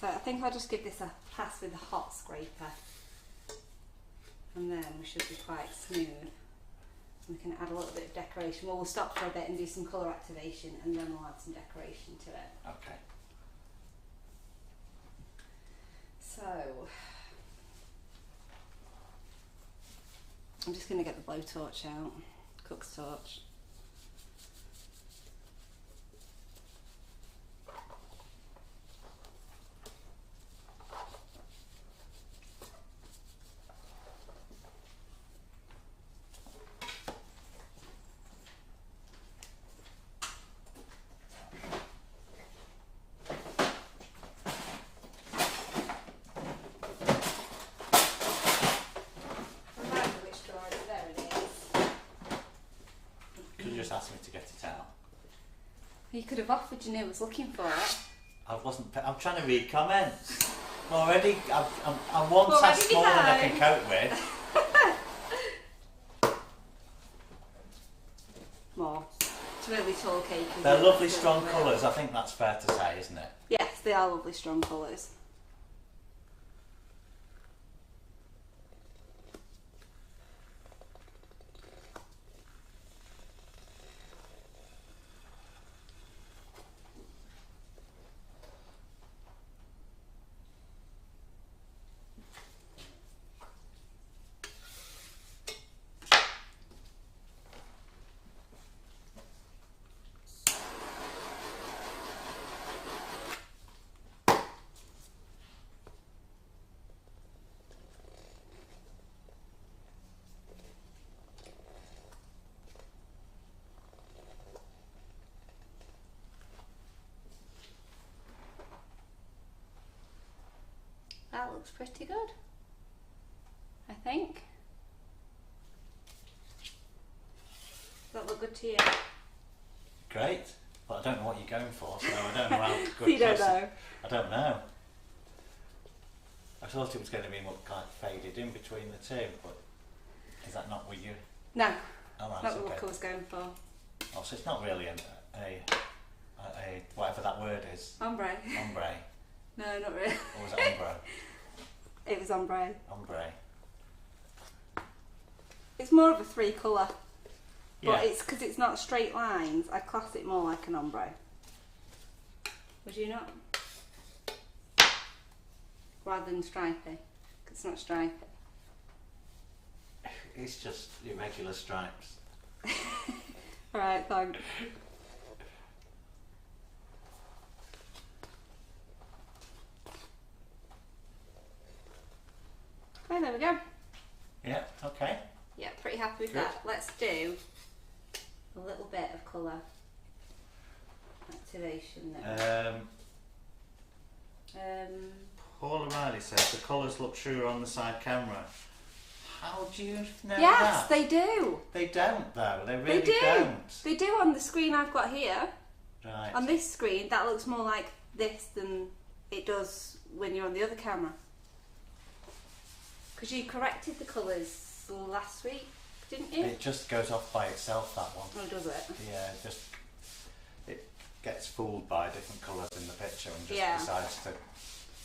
So I think I'll just give this a pass with a hot scraper, and then we should be quite smooth. We can add a little bit of decoration. Well, we'll stop for a bit and do some colour activation, and then we'll add some decoration to it. Okay. So I'm just going to get the blowtorch out, cook's torch. Asked me to get it out. You could have offered, you knew I was looking for it. I wasn't. I'm trying to read comments. Already, I'm one task more than I can cope with. More. It's really tall cake. They're lovely strong colours. I think that's fair to say, isn't it? Yes, they are lovely strong colours. That looks pretty good, I think. Does that look good to you? Great, but I don't know what you're going for, so I don't know how good. You don't know? I don't know. I thought it was going to be more kind of faded in between the two, but is that not what you? No, oh, that's not the okay. look I was going for. Oh, so it's not really a whatever that word is. Ombre. Ombre. No, not really. Or was it ombre? It was ombre. Ombre. It's more of a three colour, Yeah. but it's because it's not straight lines. I class it more like an ombre. Would you not? Rather than stripy, 'cause it's not stripy. It's just irregular stripes. Alright, thanks. Okay, there we go. Yeah, okay. Yeah, pretty happy with Good. that. Let's do a little bit of colour activation there. Paul O'Reilly says the colours look truer on the side camera. How do you know Yes, that? they do. They don't though, they really They do. don't. They do on the screen I've got here. Right. On this screen, that looks more like this than it does when you're on the other camera. Because you corrected the colours last week, didn't you? It just goes off by itself, that one. Oh, does it? Yeah, it gets fooled by different colours in the picture and just Yeah. decides to.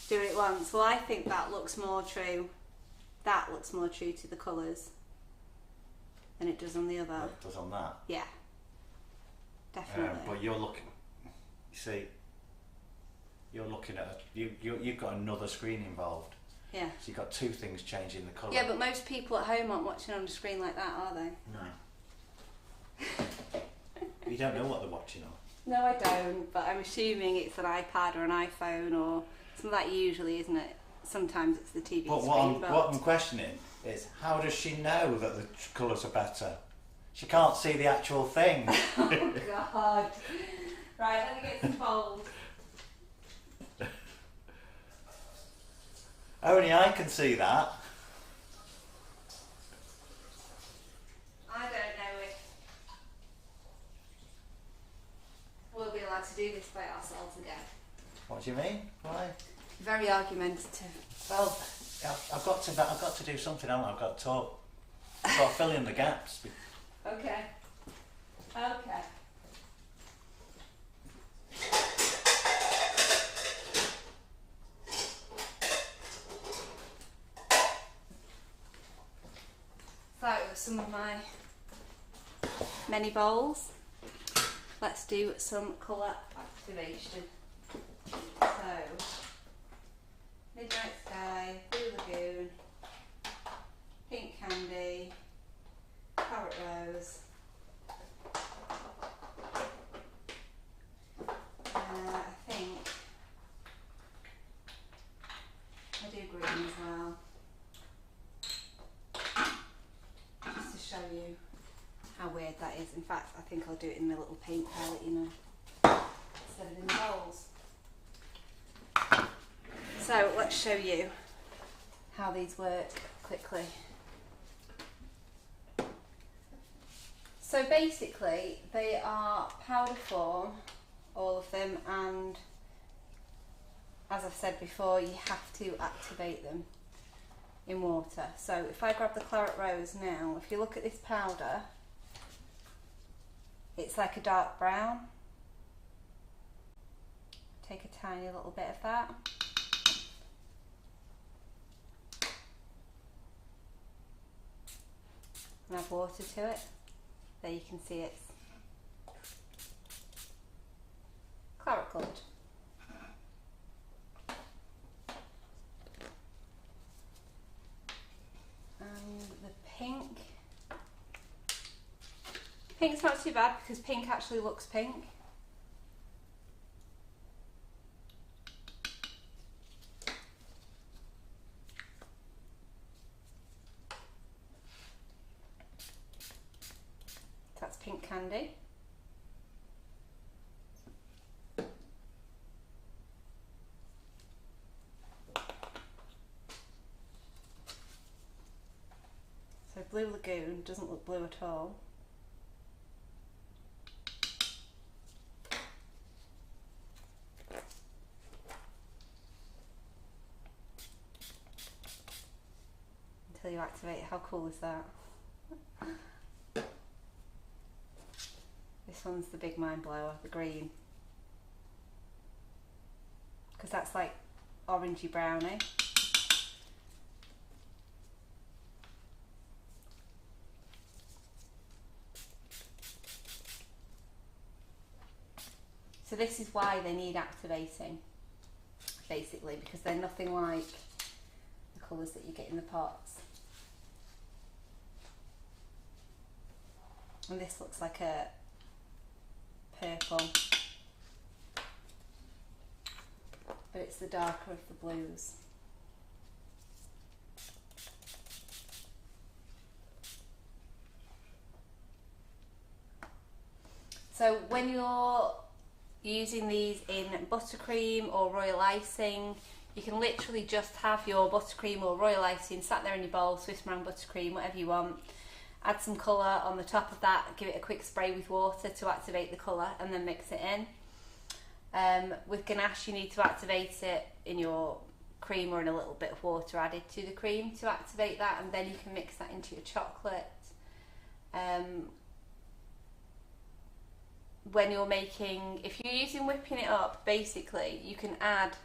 Do it once. Well, I think that looks more true. That looks more true to the colours than it does on the other. It does on that. Yeah, definitely. But you're looking. You see, you're looking at you've got another screen involved. Yeah. So you've got two things changing the colour. Yeah, but most people at home aren't watching on a screen like that, are they? No. You don't know what they're watching on. No, I don't, but I'm assuming it's an iPad or an iPhone or something like that usually, isn't it? Sometimes it's the TV But screen. what I'm questioning is how does she know that the colours are better? She can't see the actual thing. Oh, God. Right, let me get some fold. Only I can see that. I don't know if we'll be allowed to do this by ourselves again. What do you mean? Why? Very argumentative. Well, I've got to do something, haven't I? I've got to talk. I've got to fill in the gaps. Okay. Okay. some of my many bowls. Let's do some colour activation. So, Midnight Sky, Blue Lagoon, Pink Candy, Carrot Rose, I think I do green as well, just to show you how weird that is. In fact, I think I'll do it in the little paint palette, you know, instead of in the bowls. So let's show you how these work quickly. So basically they are powder form, all of them, and as I've said before, you have to activate them in water. So if I grab the Claret Rose now, if you look at this powder, it's like a dark brown. Take a tiny little bit of that. And add water to it. There you can see it's claret coloured. And the pink. Pink's not too bad because pink actually looks pink. That's Pink Candy. So Blue Lagoon doesn't look blue at all. Until you activate it. How cool is that? This one's the big mind blower, the green. Because that's like orangey brownie. So this is why they need activating, basically, because they're nothing like the colours that you get in the pots. And this looks like a purple, but it's the darker of the blues. So when you're using these in buttercream or royal icing, you can literally just have your buttercream or royal icing sat there in your bowl, Swiss meringue buttercream, whatever you want. Add some colour on the top of that, give it a quick spray with water to activate the colour and then mix it in. With ganache you need to activate it in your cream or in a little bit of water added to the cream to activate that, and then you can mix that into your chocolate. When you're making, if you're using whipping it up, basically you can add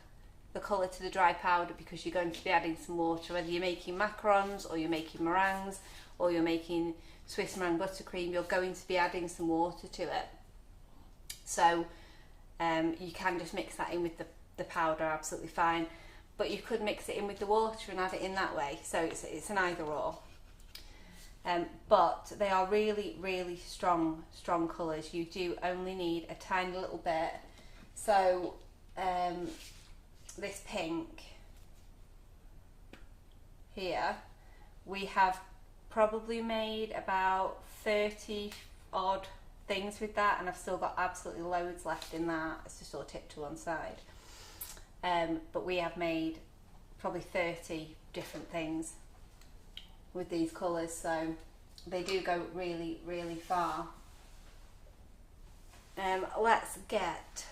the colour to the dry powder because you're going to be adding some water, whether you're making macarons or you're making meringues or you're making Swiss meringue buttercream, you're going to be adding some water to it. So you can just mix that in with the powder, absolutely fine, but you could mix it in with the water and add it in that way, so it's an either or. But they are really, really strong colours. You do only need a tiny little bit. So this pink here, we have probably made about 30 odd things with that, and I've still got absolutely loads left in that. It's just all tipped to one side. But we have made probably 30 different things with these colours, so they do go really, really far. Let's get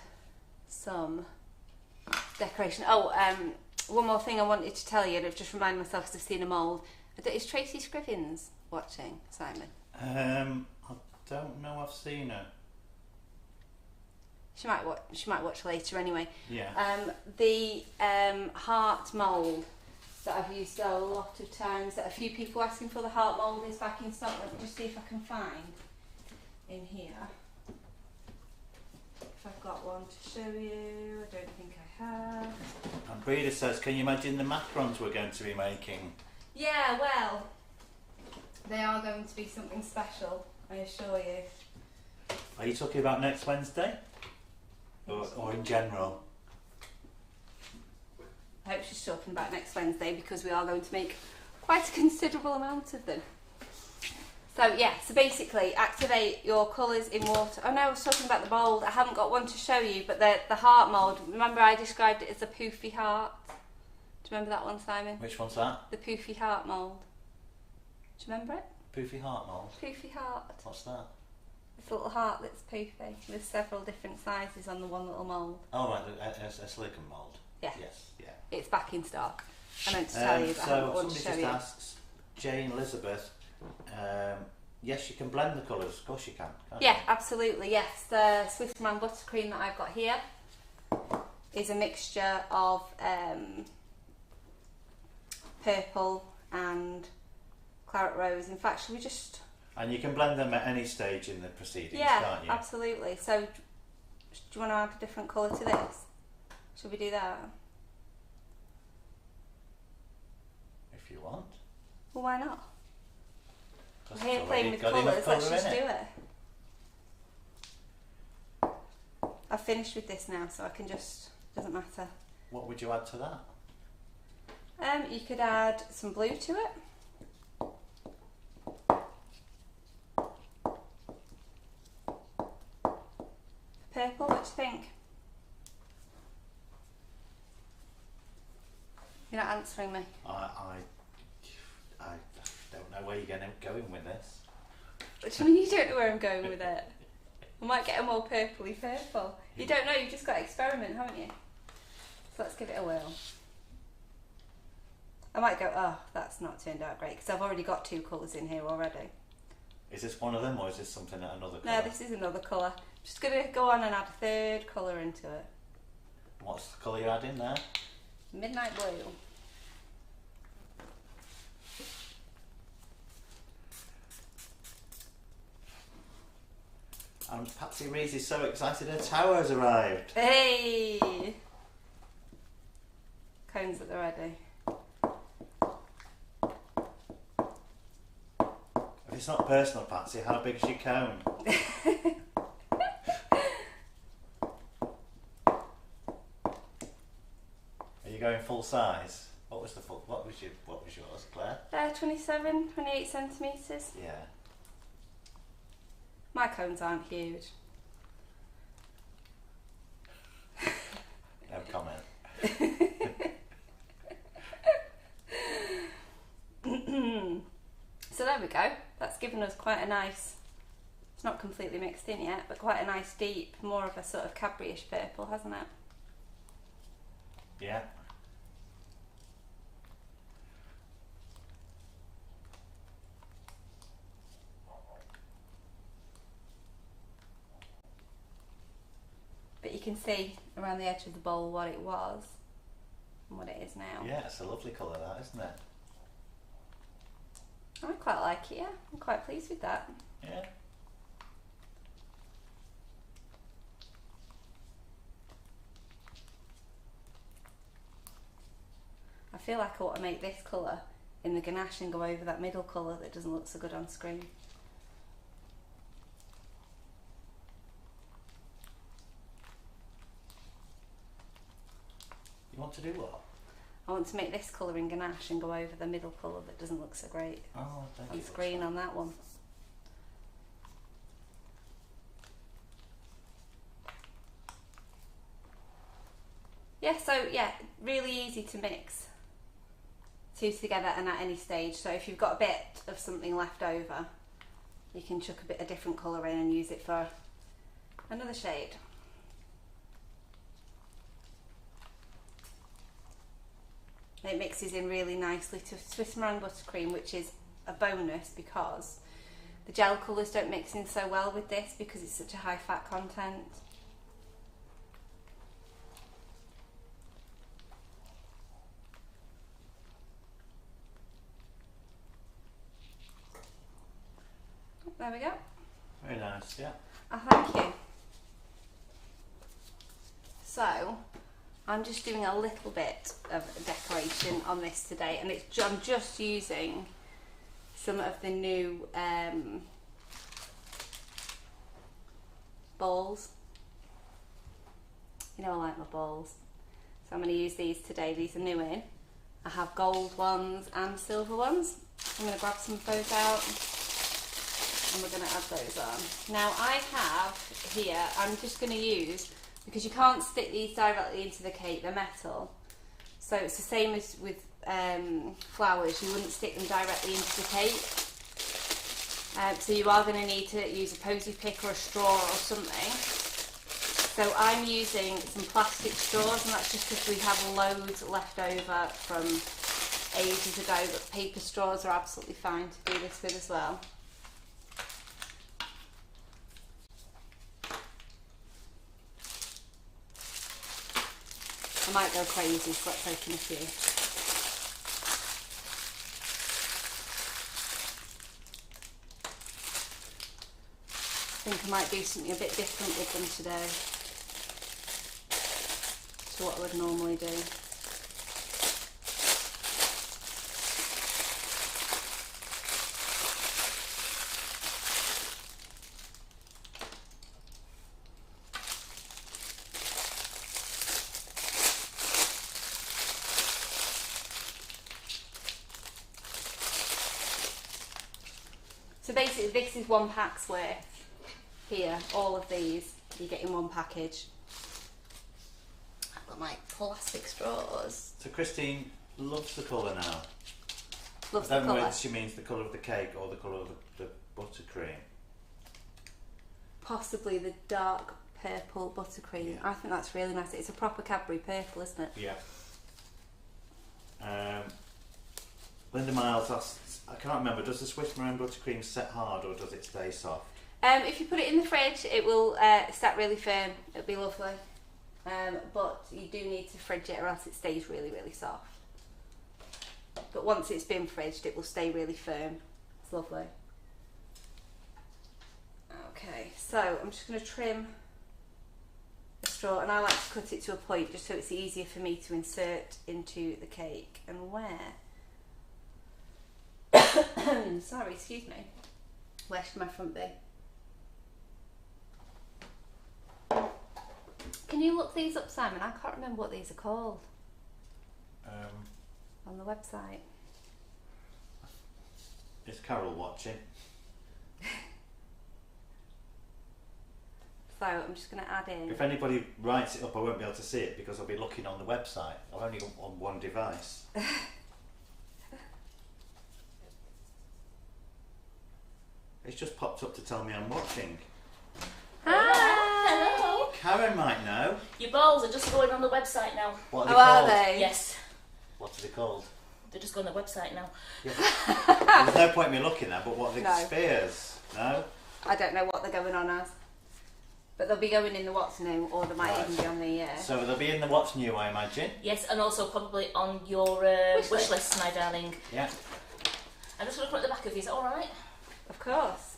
some decoration. Oh, one more thing I wanted to tell you, and I've just reminded myself because I've seen a mould. Is Tracy Scrivens watching, Simon? I don't know, I've seen her. She might watch later anyway. Yeah. The heart mould that I've used a lot of times, that a few people asking for. The heart mould is back in stock. Let me just see if I can find in here. If I've got one to show you. I don't think I have. And Breda says, can you imagine the macarons we're going to be making? Yeah, well, they are going to be something special, I assure you. Are you talking about next Wednesday? Or in general? I hope she's talking about next Wednesday, because we are going to make quite a considerable amount of them. So yeah, so basically activate your colours in water. Oh no, I was talking about the mould. I haven't got one to show you, but the heart mould, remember I described it as a poofy heart? Do you remember that one, Simon? Which one's that? The poofy heart mould. Do you remember it? Poofy heart mould? Poofy heart. What's that? It's a little heart that's poofy. There's several different sizes on the one little mould. Oh right, a silicon mould. Yeah. Yes, yeah. It's back in stock. I meant to tell you, but I haven't got one to somebody show just you. asks, Jane Elizabeth, yes, you can blend the colours. Of course you can. Can't Yeah, you? absolutely, yes. The Swiss Round buttercream that I've got here is a mixture of purple and claret rose. In fact, should we just... And you can blend them at any stage in the proceedings, Yeah, can't you? absolutely. So, do you want to add a different colour to this? Should we do that? If you want. Well, why not? Because We're here it's playing already with got enough colours, let's colour just in do it. it. I've finished with this now, so I can just... doesn't matter. What would you add to that? You could add some blue to it. Purple, what do you think? You're not answering me. I don't know where you're going with this. What do you mean you don't know where I'm going with it? I might get a more purpley purple. You don't know, you've just got to experiment, haven't you? So let's give it a whirl. I might go, oh, that's not turned out great, because I've already got two colours in here already. Is this one of them, or is this something at another colour? No, this is another colour. I'm just going to go on and add a third colour into it. What's the colour you're adding there? Midnight blue. And Patsy Rees is so excited her tower has arrived. Hey! Cones at the ready. If it's not personal, Patsy, how big is your cone? Are you going full size? What was yours, Claire? 27, 28 centimetres. Yeah. My cones aren't huge. No comment. So there we go. That's given us quite a nice, it's not completely mixed in yet, but quite a nice deep, more of a sort of Cadbury-ish purple, hasn't it? Yeah. But you can see around the edge of the bowl what it was and what it is now. Yeah, it's a lovely colour that, isn't it? I quite like it, yeah. I'm quite pleased with that. Yeah. I feel like I want to make this colour in the Ganache and go over that middle colour that doesn't look so good on screen. You want to do what? I want to make this colour in Ganache and go over the middle colour that doesn't look so great Oh, thank you. on screen on that one. Yeah, so yeah, really easy to mix two together and at any stage. So if you've got a bit of something left over, you can chuck a different colour in and use it for another shade. It mixes in really nicely to Swiss meringue buttercream, which is a bonus because the gel colours don't mix in so well with this because it's such a high fat content. There we go. Very nice, yeah. Oh, thank you. So, I'm just doing a little bit of decoration on this today, and I'm just using some of the new balls. You know I like my balls. So I'm going to use these today. These are new in. I have gold ones and silver ones. I'm going to grab some of those out and we're going to add those on. Now I have here, I'm just going to use, because you can't stick these directly into the cake, they're metal. So it's the same as with flowers, you wouldn't stick them directly into the cake. So you are going to need to use a posy pick or a straw or something. So I'm using some plastic straws, and that's just because we have loads left over from ages ago, but paper straws are absolutely fine to do this with as well. I might go crazy, so let's open a few. I think I might do something a bit different with them today to what I would normally do. So basically this is one pack's worth here, all of these you get in one package. I've got my plastic straws. So Christine loves the colour now. Loves I the don't know colour. whether she means the colour of the cake or the colour of the buttercream. Possibly the dark purple buttercream. Yeah. I think that's really nice. It's a proper Cadbury purple, isn't it? Yeah. Linda Miles asks, I can't remember, does the Swiss meringue buttercream set hard or does it stay soft? If you put it in the fridge, it will set really firm. It'll be lovely. But you do need to fridge it or else it stays really, really soft. But once it's been fridged, it will stay really firm. It's lovely. Okay, so I'm just going to trim the straw, and I like to cut it to a point just so it's easier for me to insert into the cake. And where? Sorry, excuse me. Where should my front be? Can you look these up, Simon? I can't remember what these are called on the website. Is Carol watching? So I'm just going to add in. If anybody writes it up, I won't be able to see it because I'll be looking on the website. I've only got on one device. It's just popped up to tell me I'm watching. Hi. Hello. Karen might know. Your balls are just going on the website now. What How are are they called? they? Yes, What are they called? they're just going on the website now. Yeah. There's no point in me looking there, but what are the No. spears? No? I don't know what they're going on as. But they'll be going in the what's new, or they might Right. even be on the... So they'll be in the what's new, I imagine. Yes, and also probably on your wish list, my darling. Yeah. I'm just going to put at the back of these, alright? Of course.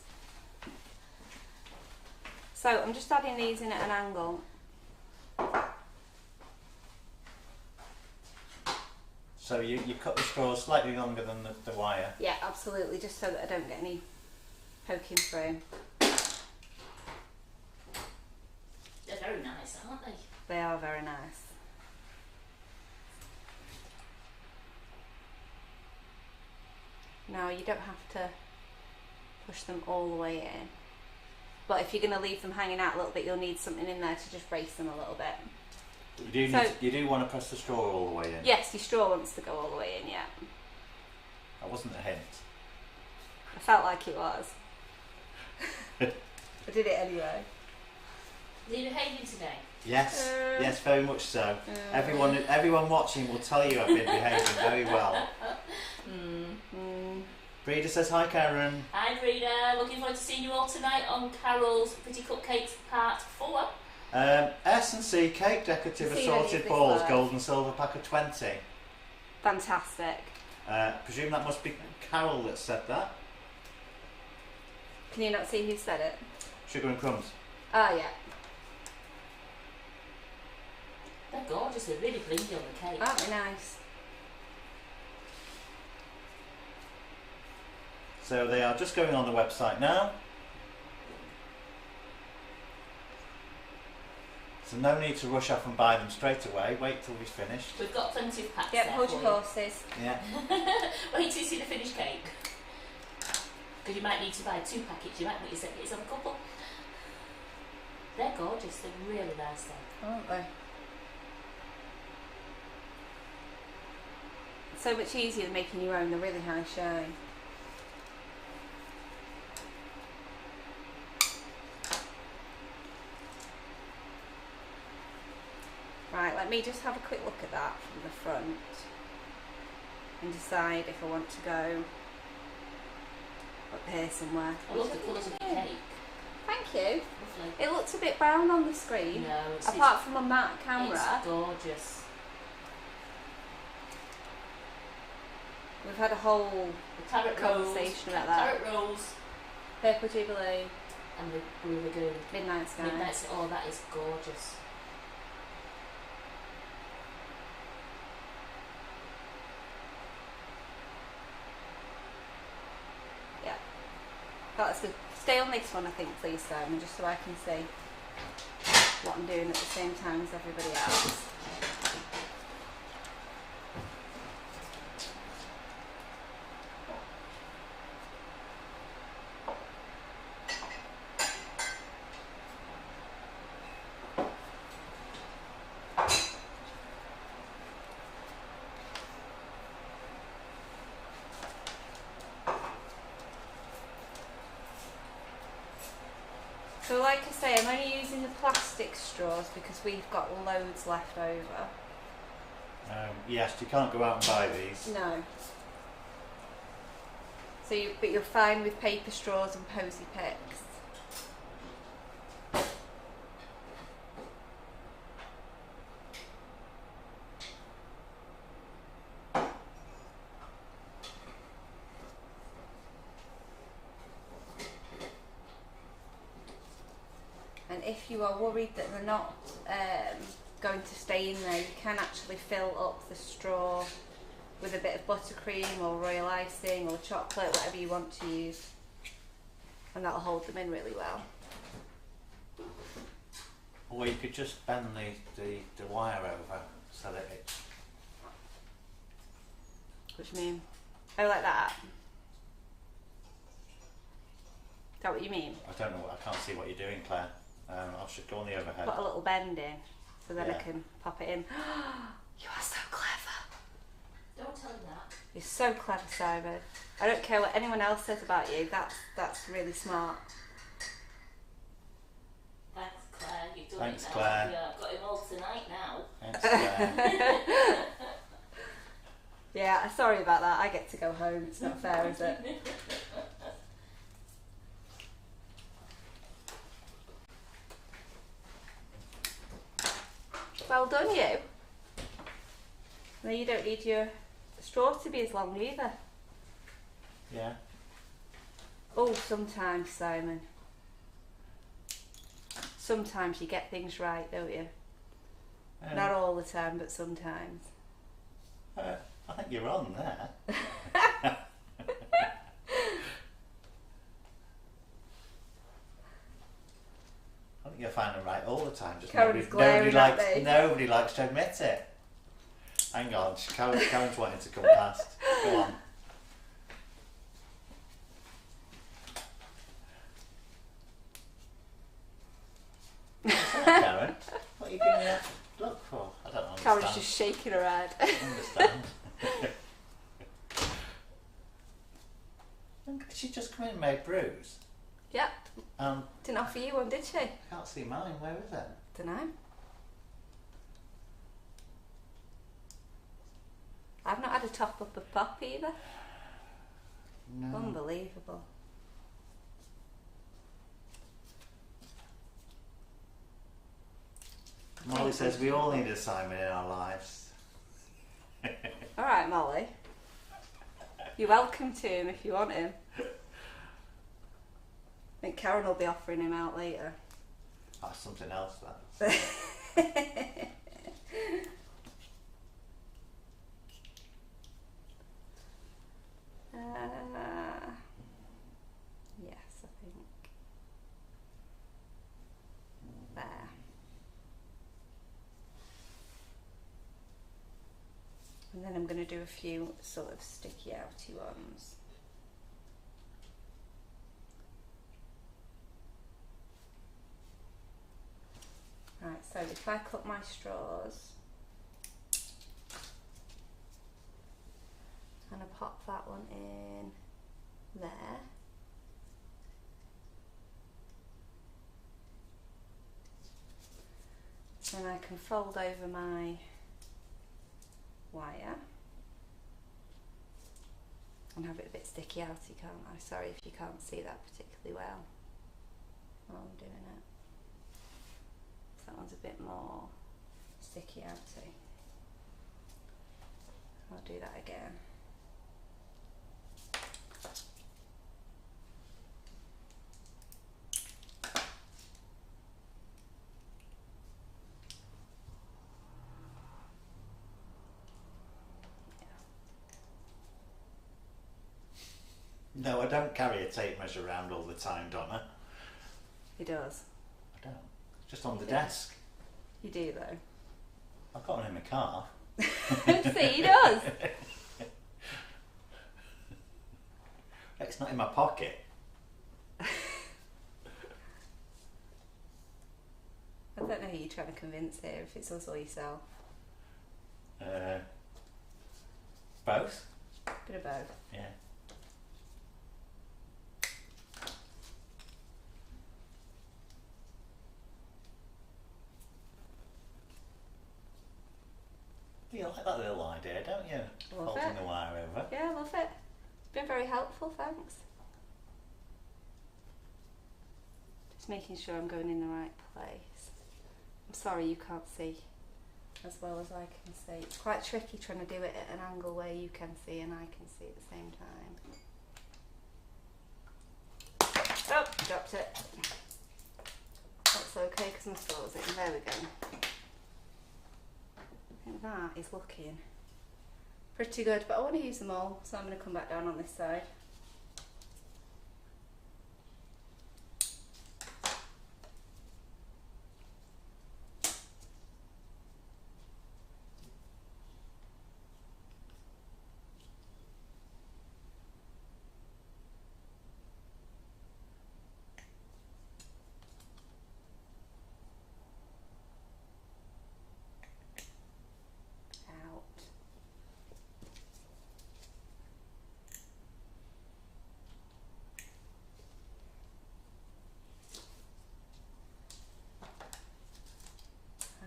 So I'm just adding these in at an angle. So you cut the straws slightly longer than the wire. Yeah, absolutely, just so that I don't get any poking through. They're very nice, aren't they? They are very nice. Now you don't have to push them all the way in. But if you're going to leave them hanging out a little bit, you'll need something in there to just brace them a little bit. You do want to press the straw all the way in. Yes, your straw wants to go all the way in, yeah. That wasn't a hint. I felt like it was. I did it anyway. Are you behaving today? Yes, yes, very much so. Everyone watching will tell you I've been behaving very well. Breda says hi, Karen. Hi, Breda. Looking forward to seeing you all tonight on Carol's Pretty Cupcakes Part 4. S&C cake decorative See any of assorted this balls, live? gold and silver pack of 20. Fantastic. Presume that must be Carol that said that. Can you not see who said it? Sugar and Crumbs. Oh yeah. They're gorgeous. They're really blingy on the cake. Aren't they nice? So they are just going on the website now. So no need to rush off and buy them straight away. Wait till we've finished. We've got plenty of packs Yep, there hold for your you. horses. Yeah. Wait till you see the finished cake. Because you might need to buy 2 packets. You might want your seconds of a couple. They're gorgeous. They're really nice though. Aren't they? It's so much easier than making your own. They're really high shine. Right, let me just have a quick look at that from the front and decide if I want to go up here somewhere. I love the colours of your cake. Thank you. Lovely. It looks a bit brown on the screen, No, it's apart from on that camera. It's gorgeous. We've had a whole The carrot conversation rolls, about that. Carrot rolls Purple Jubilee, and the Blue Lagoon. Midnight Sky. Midnight. Oh, that is gorgeous. Yeah, that's good. Stay on this one, I think, please, Simon, just so I can see what I'm doing at the same time as everybody else. So like I say, I'm only using the plastic straws because we've got loads left over. Yes, you can't go out and buy these. No. So but you're fine with paper straws and posy picks. And if you are worried that they're not going to stay in there, you can actually fill up the straw with a bit of buttercream or royal icing or chocolate, whatever you want to use, and that'll hold them in really well. Or you could just bend the wire over so that it... What do you mean? Oh, like that? Is that what you mean? I don't know, I can't see what you're doing, Claire. I should go on the overhead. Put a little bend in so then I Yeah. can pop it in. You are so clever. Don't tell him that. You're so clever, Simon. I don't care what anyone else says about you. That's really smart. Thanks, Claire. You've done Thanks, it now. Claire. Yeah, I've got him all tonight now. Thanks, Claire. Yeah, sorry about that. I get to go home. It's not fair, is it? Well done, you. No, you don't need your straw to be as long either. Yeah. Oh, sometimes, Simon. Sometimes you get things right, don't you? Not all the time, but sometimes. I think you're on there. I think you're finding right all the time. Just Karen's glaring at me. nobody likes to admit it. Hang on, Karen's wanting to come past. Go on. What's that, Karen? What are you giving me that look for? I don't understand. Karen's just shaking her head. I don't understand. She just come in and made brews. Yep. Um, Didn't offer you one, did she? I can't see mine. Where is it? Dunno. I've not had a top up of pop either. No. Unbelievable. Molly says we all need a Simon in our lives. Alright, Molly. You're welcome to him if you want him. think Karen will be offering him out later. That's something else, that. Yes, I think. There. And then I'm going to do a few sort of sticky outy ones. Right, so if I cut my straws and I pop that one in there, then I can fold over my wire and have it a bit sticky outy, can't I? Sorry if you can't see that particularly well while I'm doing it. That one's a bit more sticky outy. I'll do that again. No, I don't carry a tape measure around all the time, Donna. He does. I don't. It's just on the Yeah. desk. You do though. I've got one in my car. See, he does. It's not in my pocket. I don't know who you're trying to convince here, if it's us or yourself. Both? Bit of both. Yeah. You like that little idea, don't you? Love Folding it. the wire over. Yeah, I love it. It's been very helpful, thanks. Just making sure I'm going in the right place. I'm sorry you can't see as well as I can see. It's quite tricky trying to do it at an angle where you can see and I can see at the same time. Oh, dropped it. That's okay because my straw's in. There we go. I think that is looking pretty good, but I want to use them all, so I'm going to come back down on this side.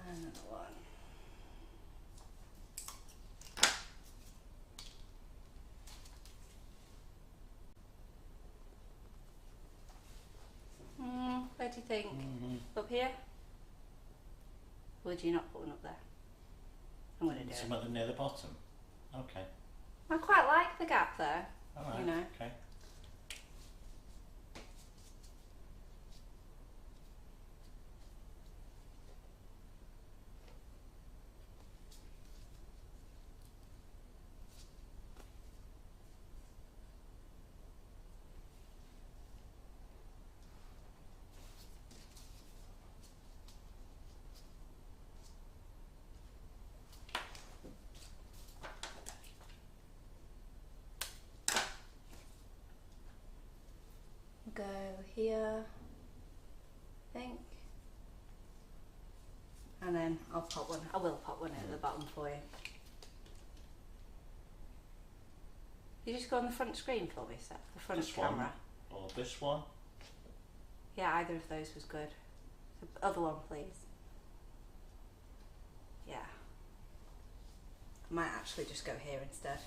Another one. Where do you think? Up here? Or would you not put one up there? I'm going to do it. Somewhere near the bottom. Okay. I quite like the gap there, Alright. you know. Okay. Go here, I think. And then I'll pop one. I will pop one at the bottom for you. You just go on the front screen for me, Seth. The front This one? camera. Or this one? Yeah, either of those was good. The other one, please. Yeah. I might actually just go here instead.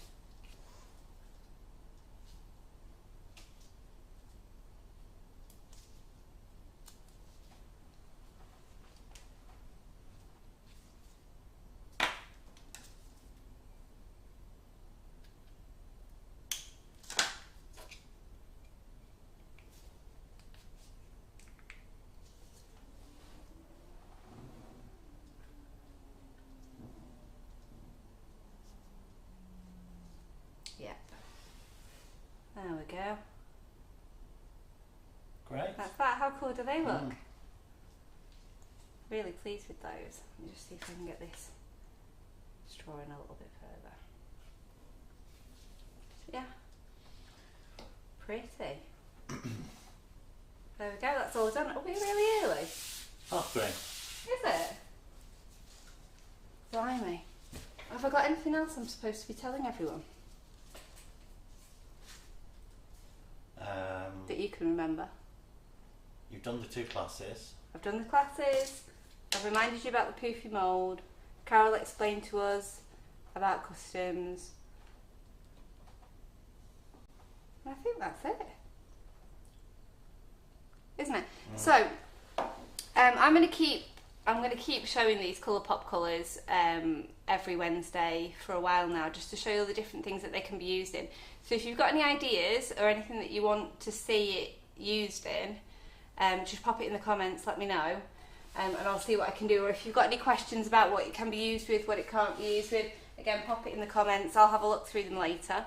Yep. There we go. Great. That's that. How cool do they look? Mm. Really pleased with those. Let me just see if I can get this straw in a little bit further. Yeah. Pretty. There we go, that's all done. Are we really early? Half green. Is it? Blimey. Have I got anything else I'm supposed to be telling everyone that you can remember? You've done the 2 classes. I've done the classes, I've reminded you about the poofy mould, Carol explained to us about customs, and I think that's it. Isn't it? Mm. So, I'm going to keep showing these Colourpop colours every Wednesday for a while now, just to show you all the different things that they can be used in. So if you've got any ideas or anything that you want to see it used in, just pop it in the comments, let me know, and I'll see what I can do. Or if you've got any questions about what it can be used with, what it can't be used with, again, pop it in the comments. I'll have a look through them later.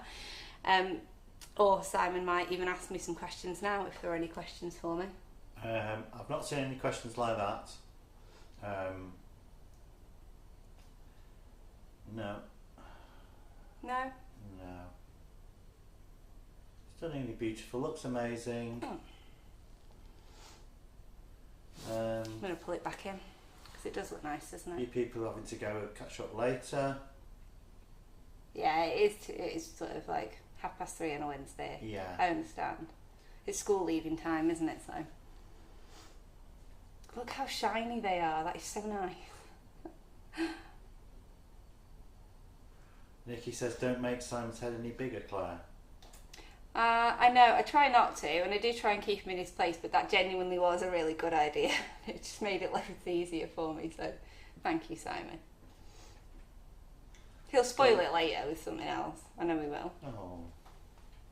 Or Simon might even ask me some questions now if there are any questions for me. I've not seen any questions like that. No. No? No. Stunningly beautiful, looks amazing. I'm going to pull it back in because it does look nice, doesn't You it? people having to go catch up later. Yeah, it is sort of like 3:30 on a Wednesday. Yeah. I understand. It's school leaving time, isn't it? So look how shiny they are. That is so nice. Nikki says, don't make Simon's head any bigger, Claire. I know, I try not to, and I do try and keep him in his place, but that genuinely was a really good idea. It just made it loads easier for me, so thank you, Simon. He'll spoil it later with something else. I know he will. Oh.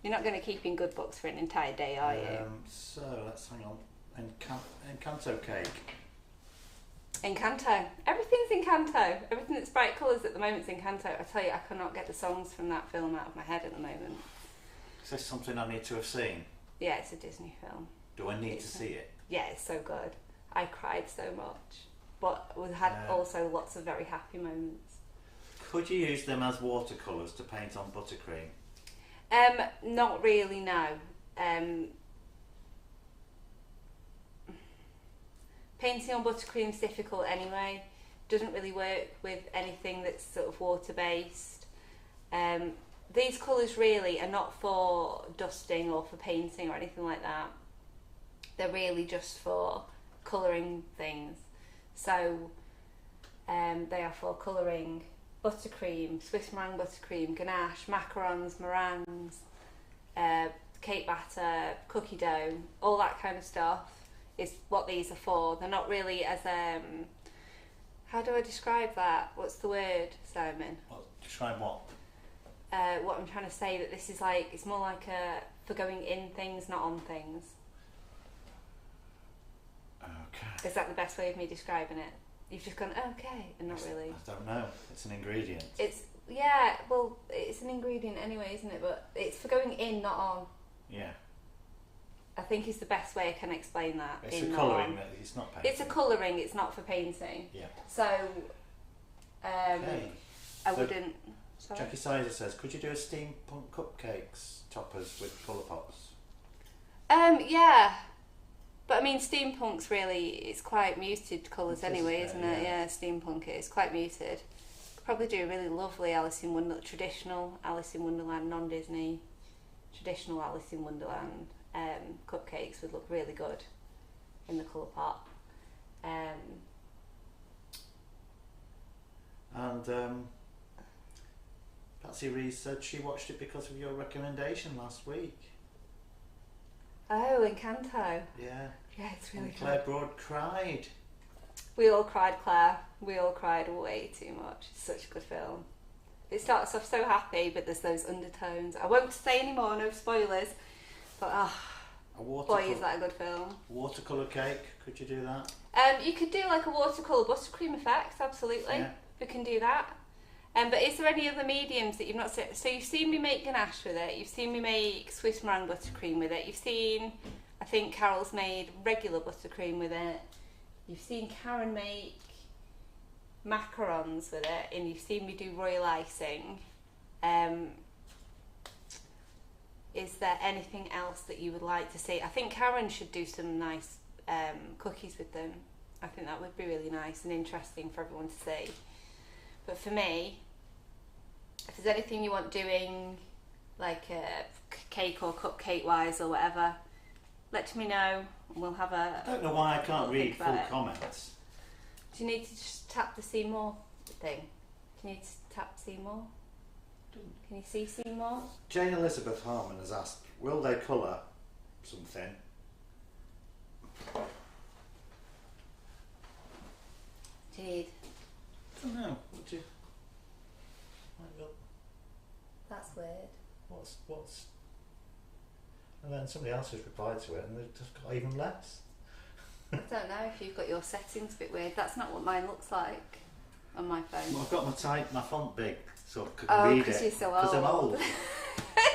You're not going to keep in good books for an entire day, are you? So let's hang on. Encanto cake. Encanto. Everything's Encanto. Everything that's bright colours at the moment's Encanto. I tell you, I cannot get the songs from that film out of my head at the moment. Is this something I need to have seen? Yeah, it's a Disney film. Do I need to see it? Yeah, it's so good. I cried so much. But we had also lots of very happy moments. Could you use them as watercolours to paint on buttercream? Not really, no. Painting on buttercream's difficult anyway. Doesn't really work with anything that's sort of water-based. These colours really are not for dusting or for painting or anything like that. They're really just for colouring things. So they are for colouring buttercream, Swiss meringue buttercream, ganache, macarons, meringues, cake batter, cookie dough, all that kind of stuff is what these are for. They're not really as how do I describe that? What's the word, Simon? Well, describe what? What I'm trying to say, that this is like, it's more like for going in things, not on things. Okay. Is that the best way of me describing it? You've just gone, okay, and not really. I don't know. It's an ingredient. It's well, it's an ingredient anyway, isn't it? But it's for going in, not on. Yeah. I think is the best way I can explain that. It's in, a not colouring, on. it's not painting. It's a colouring, it's not for painting. Yeah. So, Okay. I So- wouldn't. Sorry. Jackie Sizer says, could you do a steampunk cupcakes toppers with colour pops? Yeah. But I mean, steampunk's really, it's quite muted colours It is, anyway, isn't isn't it? it? Yeah, steampunk is quite muted. Could probably do a really lovely Alice in Wonderland, traditional Alice in Wonderland, non-Disney, traditional Alice in Wonderland cupcakes would look really good in the colour pot. And Patsy Reese said she watched it because of your recommendation last week. Oh, Encanto. Yeah. Yeah, it's really And Claire good. Broad cried. We all cried, Claire. We all cried way too much. It's such a good film. It starts off so happy, but there's those undertones. I won't say any more, no spoilers. But A boy, is that a good film. watercolour cake, could you do that? You could do like a watercolour buttercream effect, absolutely. Yeah. We can do that. But is there any other mediums that you've not seen? So you've seen me make ganache with it, you've seen me make Swiss meringue buttercream with it, you've seen, I think Carol's made regular buttercream with it, you've seen Karen make macarons with it, and you've seen me do royal icing. Is there anything else that you would like to see? I think Karen should do some nice cookies with them. I think that would be really nice and interesting for everyone to see. But for me, if there's anything you want doing, like a cake or cupcake wise or whatever, let me know and we'll have a... I don't know why I can't read full it. comments. Do you need to just tap the see more thing? Can you tap see more? Can you see more? Jane Elizabeth Harmon has asked, will they colour something? Do you need? I don't know. Would you? That's weird. What's? And then somebody else has replied to it, and they've just got even less. I don't know if you've got your settings a bit weird. That's not what mine looks like on my phone. Well, I've got my font big, so I can Oh, read it. because you're so old. Because I'm old.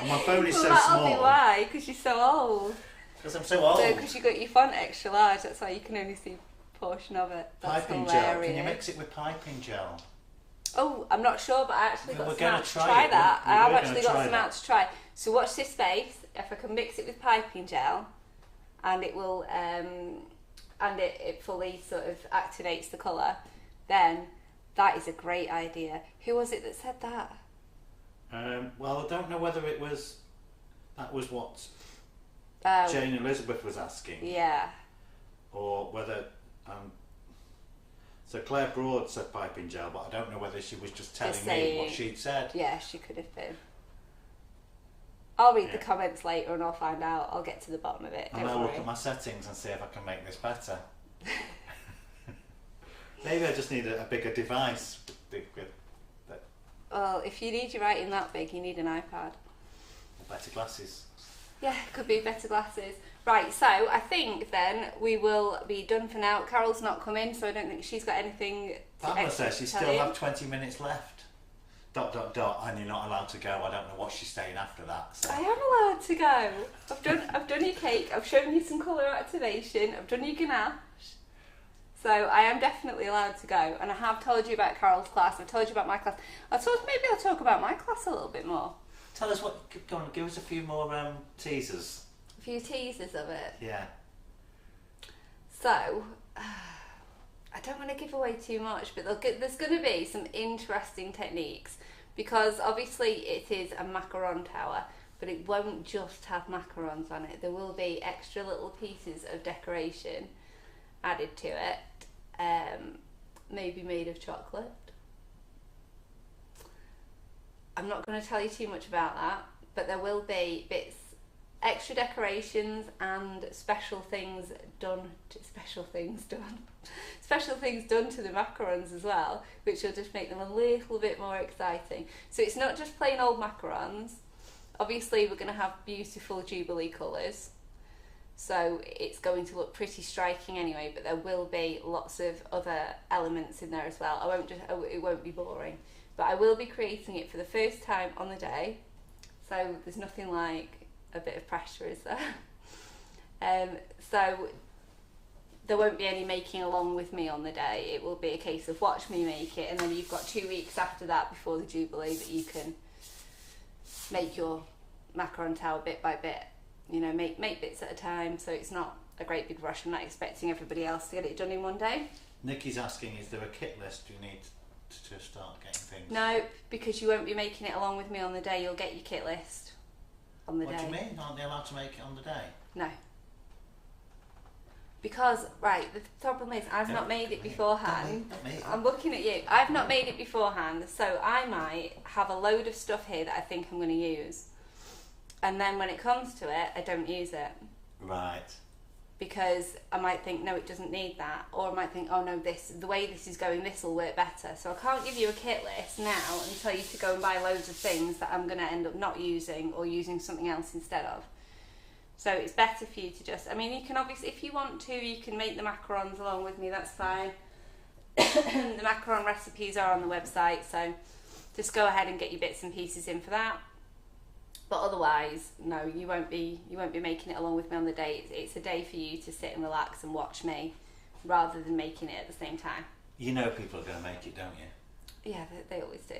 And my phone is Well, so that'll small. be why, because you're so old. Because I'm so old. So, because you got your font extra large, that's why you can only see a portion of it. That's Piping hilarious. gel. Can you mix it with piping gel? Oh, I'm not sure, but I actually Well, got we're some gonna out to try try it. that. We're I have gonna actually got try some that. out to try. So watch this space. If I can mix it with piping gel, and it will, and it fully sort of activates the colour, then that is a great idea. Who was it that said that? Well, I don't know whether that was what Oh, Jane Elizabeth was asking, yeah. or whether. So Claire Broad said piping gel, but I don't know whether she was just telling me saying- what she'd said. Yeah, she could have been. I'll read the Yeah. comments later and I'll find out. I'll get to the bottom of it. And Don't I'll look worry. at my settings and see if I can make this better. Maybe I just need a bigger device. Well, if you need your writing that big, you need an iPad. Better glasses. Yeah, could be better glasses. Right, so I think then we will be done for now. Carol's not coming, so I don't think she's got anything Pamela extra says she to tell still you. have 20 minutes left. ... And you're not allowed to go. I don't know what she's saying after that. So. I am allowed to go. I've done your cake. I've shown you some colour activation. I've done your ganache. So I am definitely allowed to go. And I have told you about Carol's class. I've told you about my class. Maybe I'll talk about my class a little bit more. Tell us what. Go on, give us a few more teasers. A few teasers of it. Yeah. So, I don't want to give away too much, but there's going to be some interesting techniques, because obviously it is a macaron tower, but it won't just have macarons on it. There will be extra little pieces of decoration added to it, maybe made of chocolate. I'm not going to tell you too much about that, but there will be bits, extra decorations and special things done to the macarons as well, which will just make them a little bit more exciting. So it's not just plain old macarons. Obviously we're going to have beautiful Jubilee colours, so it's going to look pretty striking anyway, but there will be lots of other elements in there as well. It won't be boring, but I will be creating it for the first time on the day, so there's nothing like a bit of pressure, is there? So there won't be any making along with me on the day. It will be a case of watch me make it, and then you've got 2 weeks after that before the Jubilee that you can make your macaron tower bit by bit. You know, make bits at a time, so it's not a great big rush. I'm not expecting everybody else to get it done in one day. Nikki's asking, is there a kit list you need to start getting things? No, because you won't be making it along with me on the day. You'll get your kit list on the day. What do you mean? Aren't they allowed to make it on the day? No. Because, right, the problem is I've not made it beforehand. Not me. I'm looking at you. I've not made it beforehand, so I might have a load of stuff here that I think I'm going to use. And then when it comes to it, I don't use it. Right. Because I might think, no, it doesn't need that. Or I might think, oh no, the way this is going, this will work better. So I can't give you a kit list now and tell you to go and buy loads of things that I'm going to end up not using or using something else instead of. So it's better for you to just, I mean, you can obviously, if you want to, you can make the macarons along with me, that's fine. The macaron recipes are on the website, so just go ahead and get your bits and pieces in for that. But otherwise, no, you won't be making it along with me on the day. It's a day for you to sit and relax and watch me, rather than making it at the same time. You know people are going to make it, don't you? Yeah, they always do.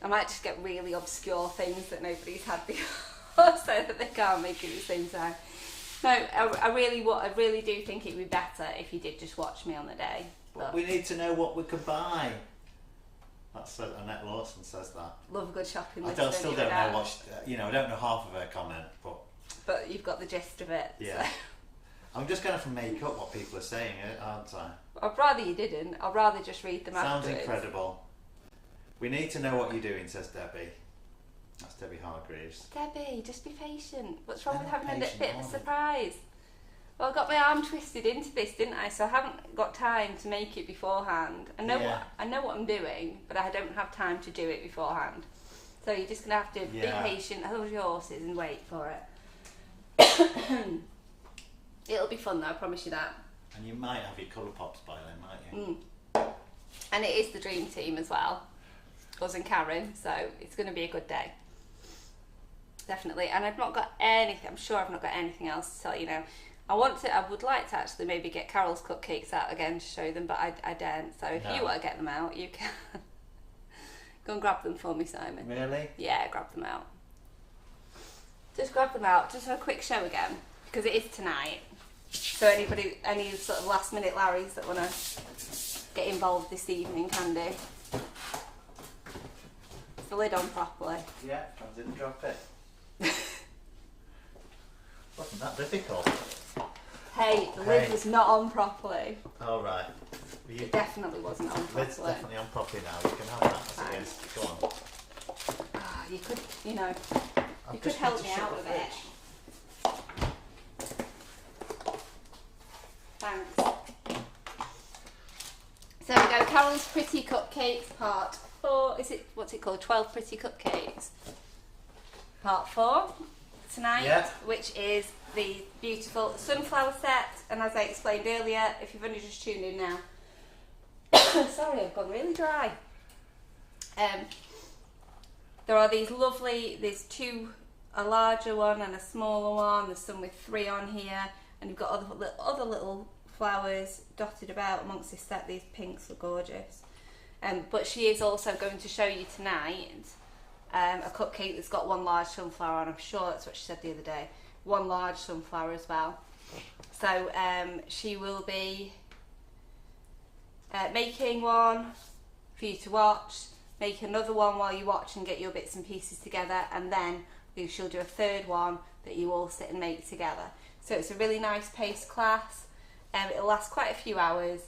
I might just get really obscure things that nobody's had before, so that they can't make it at the same time. No, I really do think it would be better if you did just watch me on the day. But we need to know what we could buy. That's Annette Lawson says that. Love a good shopping I list. still don't know what I don't know half of her comment, but you've got the gist of it. Yeah. So. I'm just going to make up what people are saying, aren't I? I'd rather you didn't. I'd rather just read them Sounds afterwards. incredible. We need to know what you're doing, says Debbie. That's Debbie Hargreaves. Debbie, just be patient. What's wrong I'm with not having a patient, bit of a are we? surprise? Well, I got my arm twisted into this, didn't I? So I haven't got time to make it beforehand. I know what I'm doing, but I don't have time to do it beforehand. So you're just gonna have to be patient, hold your horses, and wait for it. It'll be fun though, I promise you that. And you might have your colour pops by then, might you? And it is the dream team as well, us and Karen. So it's going to be a good day. Definitely. And I've not got anything. I'm sure I've not got anything else to tell you now. I would like to actually maybe get Carol's cupcakes out again to show them, but I don't. So if you want to get them out, you can. Go and grab them for me, Simon. Really? Yeah, grab them out. Just grab them out, just for a quick show again, because it is tonight. So any sort of last minute Larrys that want to get involved this evening can do. Is the lid on properly? Yeah, I didn't drop it. Wasn't that difficult? Hey, the lid was not on properly. All right. It definitely wasn't on properly. Lid's definitely on properly now. You can have that. Yes. Go on. Ah, you could, you I've could just help need to me shut out the with it. fridge. Thanks. So we go, Carol's Pretty Cupcakes Part 4. What's it called? 12 Pretty Cupcakes. Part 4 tonight, which is the beautiful sunflower set. And as I explained earlier, if you've only just tuned in now, sorry, I've gone really dry. There are these lovely, there's two, a larger one and a smaller one. There's some with 3 on here. And you've got other little flowers dotted about amongst this set. These pinks are gorgeous. But she is also going to show you tonight a cupcake that's got one large sunflower on. I'm sure that's what she said the other day. One large sunflower as well. So she will be making one for you to watch, make another one while you watch and get your bits and pieces together, and then she'll do a third one that you all sit and make together. So it's a really nice paced class. It'll last quite a few hours.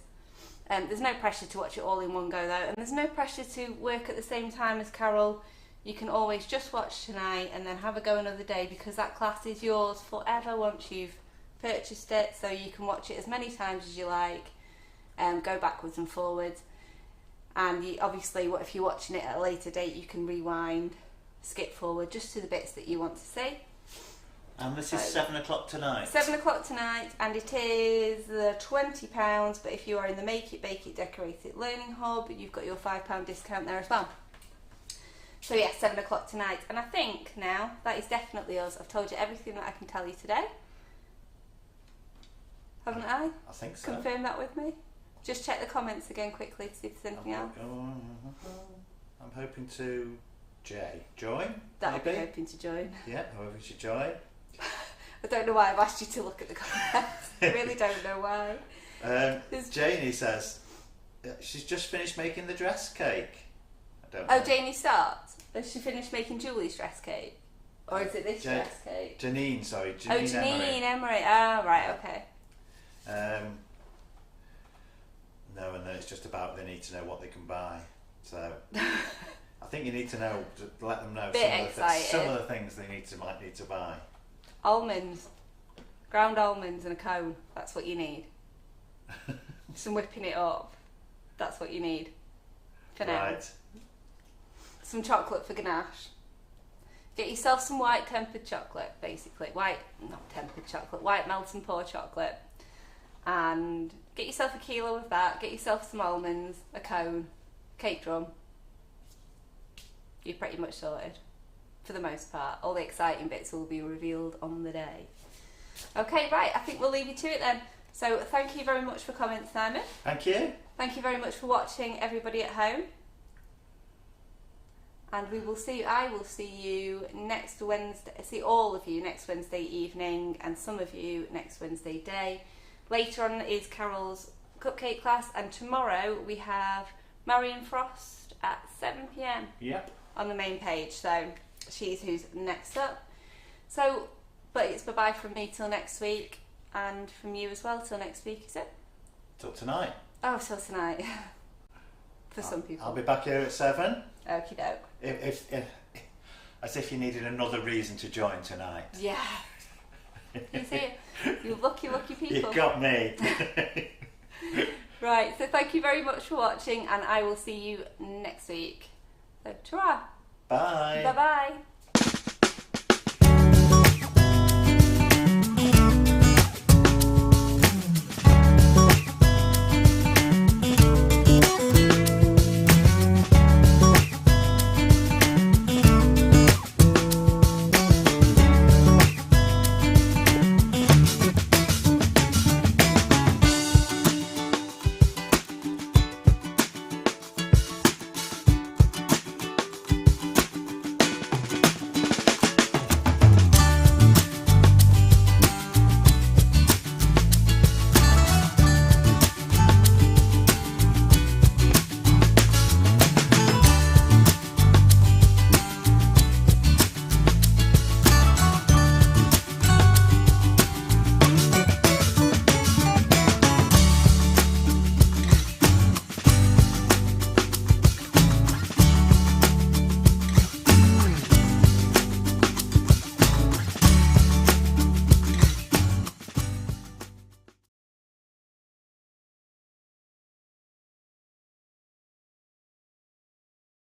There's no pressure to watch it all in one go though, and there's no pressure to work at the same time as Carol. You can always just watch tonight and then have a go another day, because that class is yours forever once you've purchased it, so you can watch it as many times as you like, go backwards and forwards. And obviously, if you're watching it at a later date, you can rewind, skip forward just to the bits that you want to see. And this is 7 o'clock tonight. 7 o'clock tonight, and it is £20, but if you are in the Make It, Bake It, Decorate It Learning Hub, you've got your £5 discount there as well. So yes, 7 o'clock tonight, and I think now that is definitely us. I've told you everything that I can tell you today. Haven't I? I think so. Confirm that with me. Just check the comments again quickly to see if there's anything else. I'm hoping to join. That I'll be maybe? hoping to join. Yeah, I'm hoping to join. I don't know why I've asked you to look at the comments. I really don't know why. Janie says she's just finished making the dress cake. I don't know. Oh, Janie starts. Has she finished making Julie's dress cake? Or is it this dress cake? Janine, sorry. Janine Emery. Ah, right, okay. No, and then it's just about they need to know what they can buy. So I think you need to know, to let them know some of the things they might need to buy. Almonds, ground almonds and a cone. That's what you need. Some whipping it up. That's what you need for now. Right. Some chocolate for Ganache. Get yourself some white tempered chocolate, basically. White melt and pour chocolate. And get yourself a kilo of that. Get yourself some almonds, a cone, cake drum, you're pretty much sorted for the most part. All the exciting bits will be revealed on the day. Okay, right, I think we'll leave you to it then. So thank you very much for coming, Simon. Thank you. Thank you very much for watching, everybody at home. And we will see. I will see you next Wednesday. See all of you next Wednesday evening, and some of you next Wednesday day. Later on is Carol's cupcake class, and tomorrow we have Marion Frost at 7 p.m. Yep. on the main page. So she's who's next up. So, but it's bye bye from me till next week, and from you as well till next week. Is it? Till tonight. Oh, till tonight. For some people. I'll be back here at 7. Okie doke. If as if you needed another reason to join tonight. Yeah. You see, you lucky people. You got me. Right, so thank you very much for watching, and I will see you next week. So, ta-ra. Bye. Bye-bye.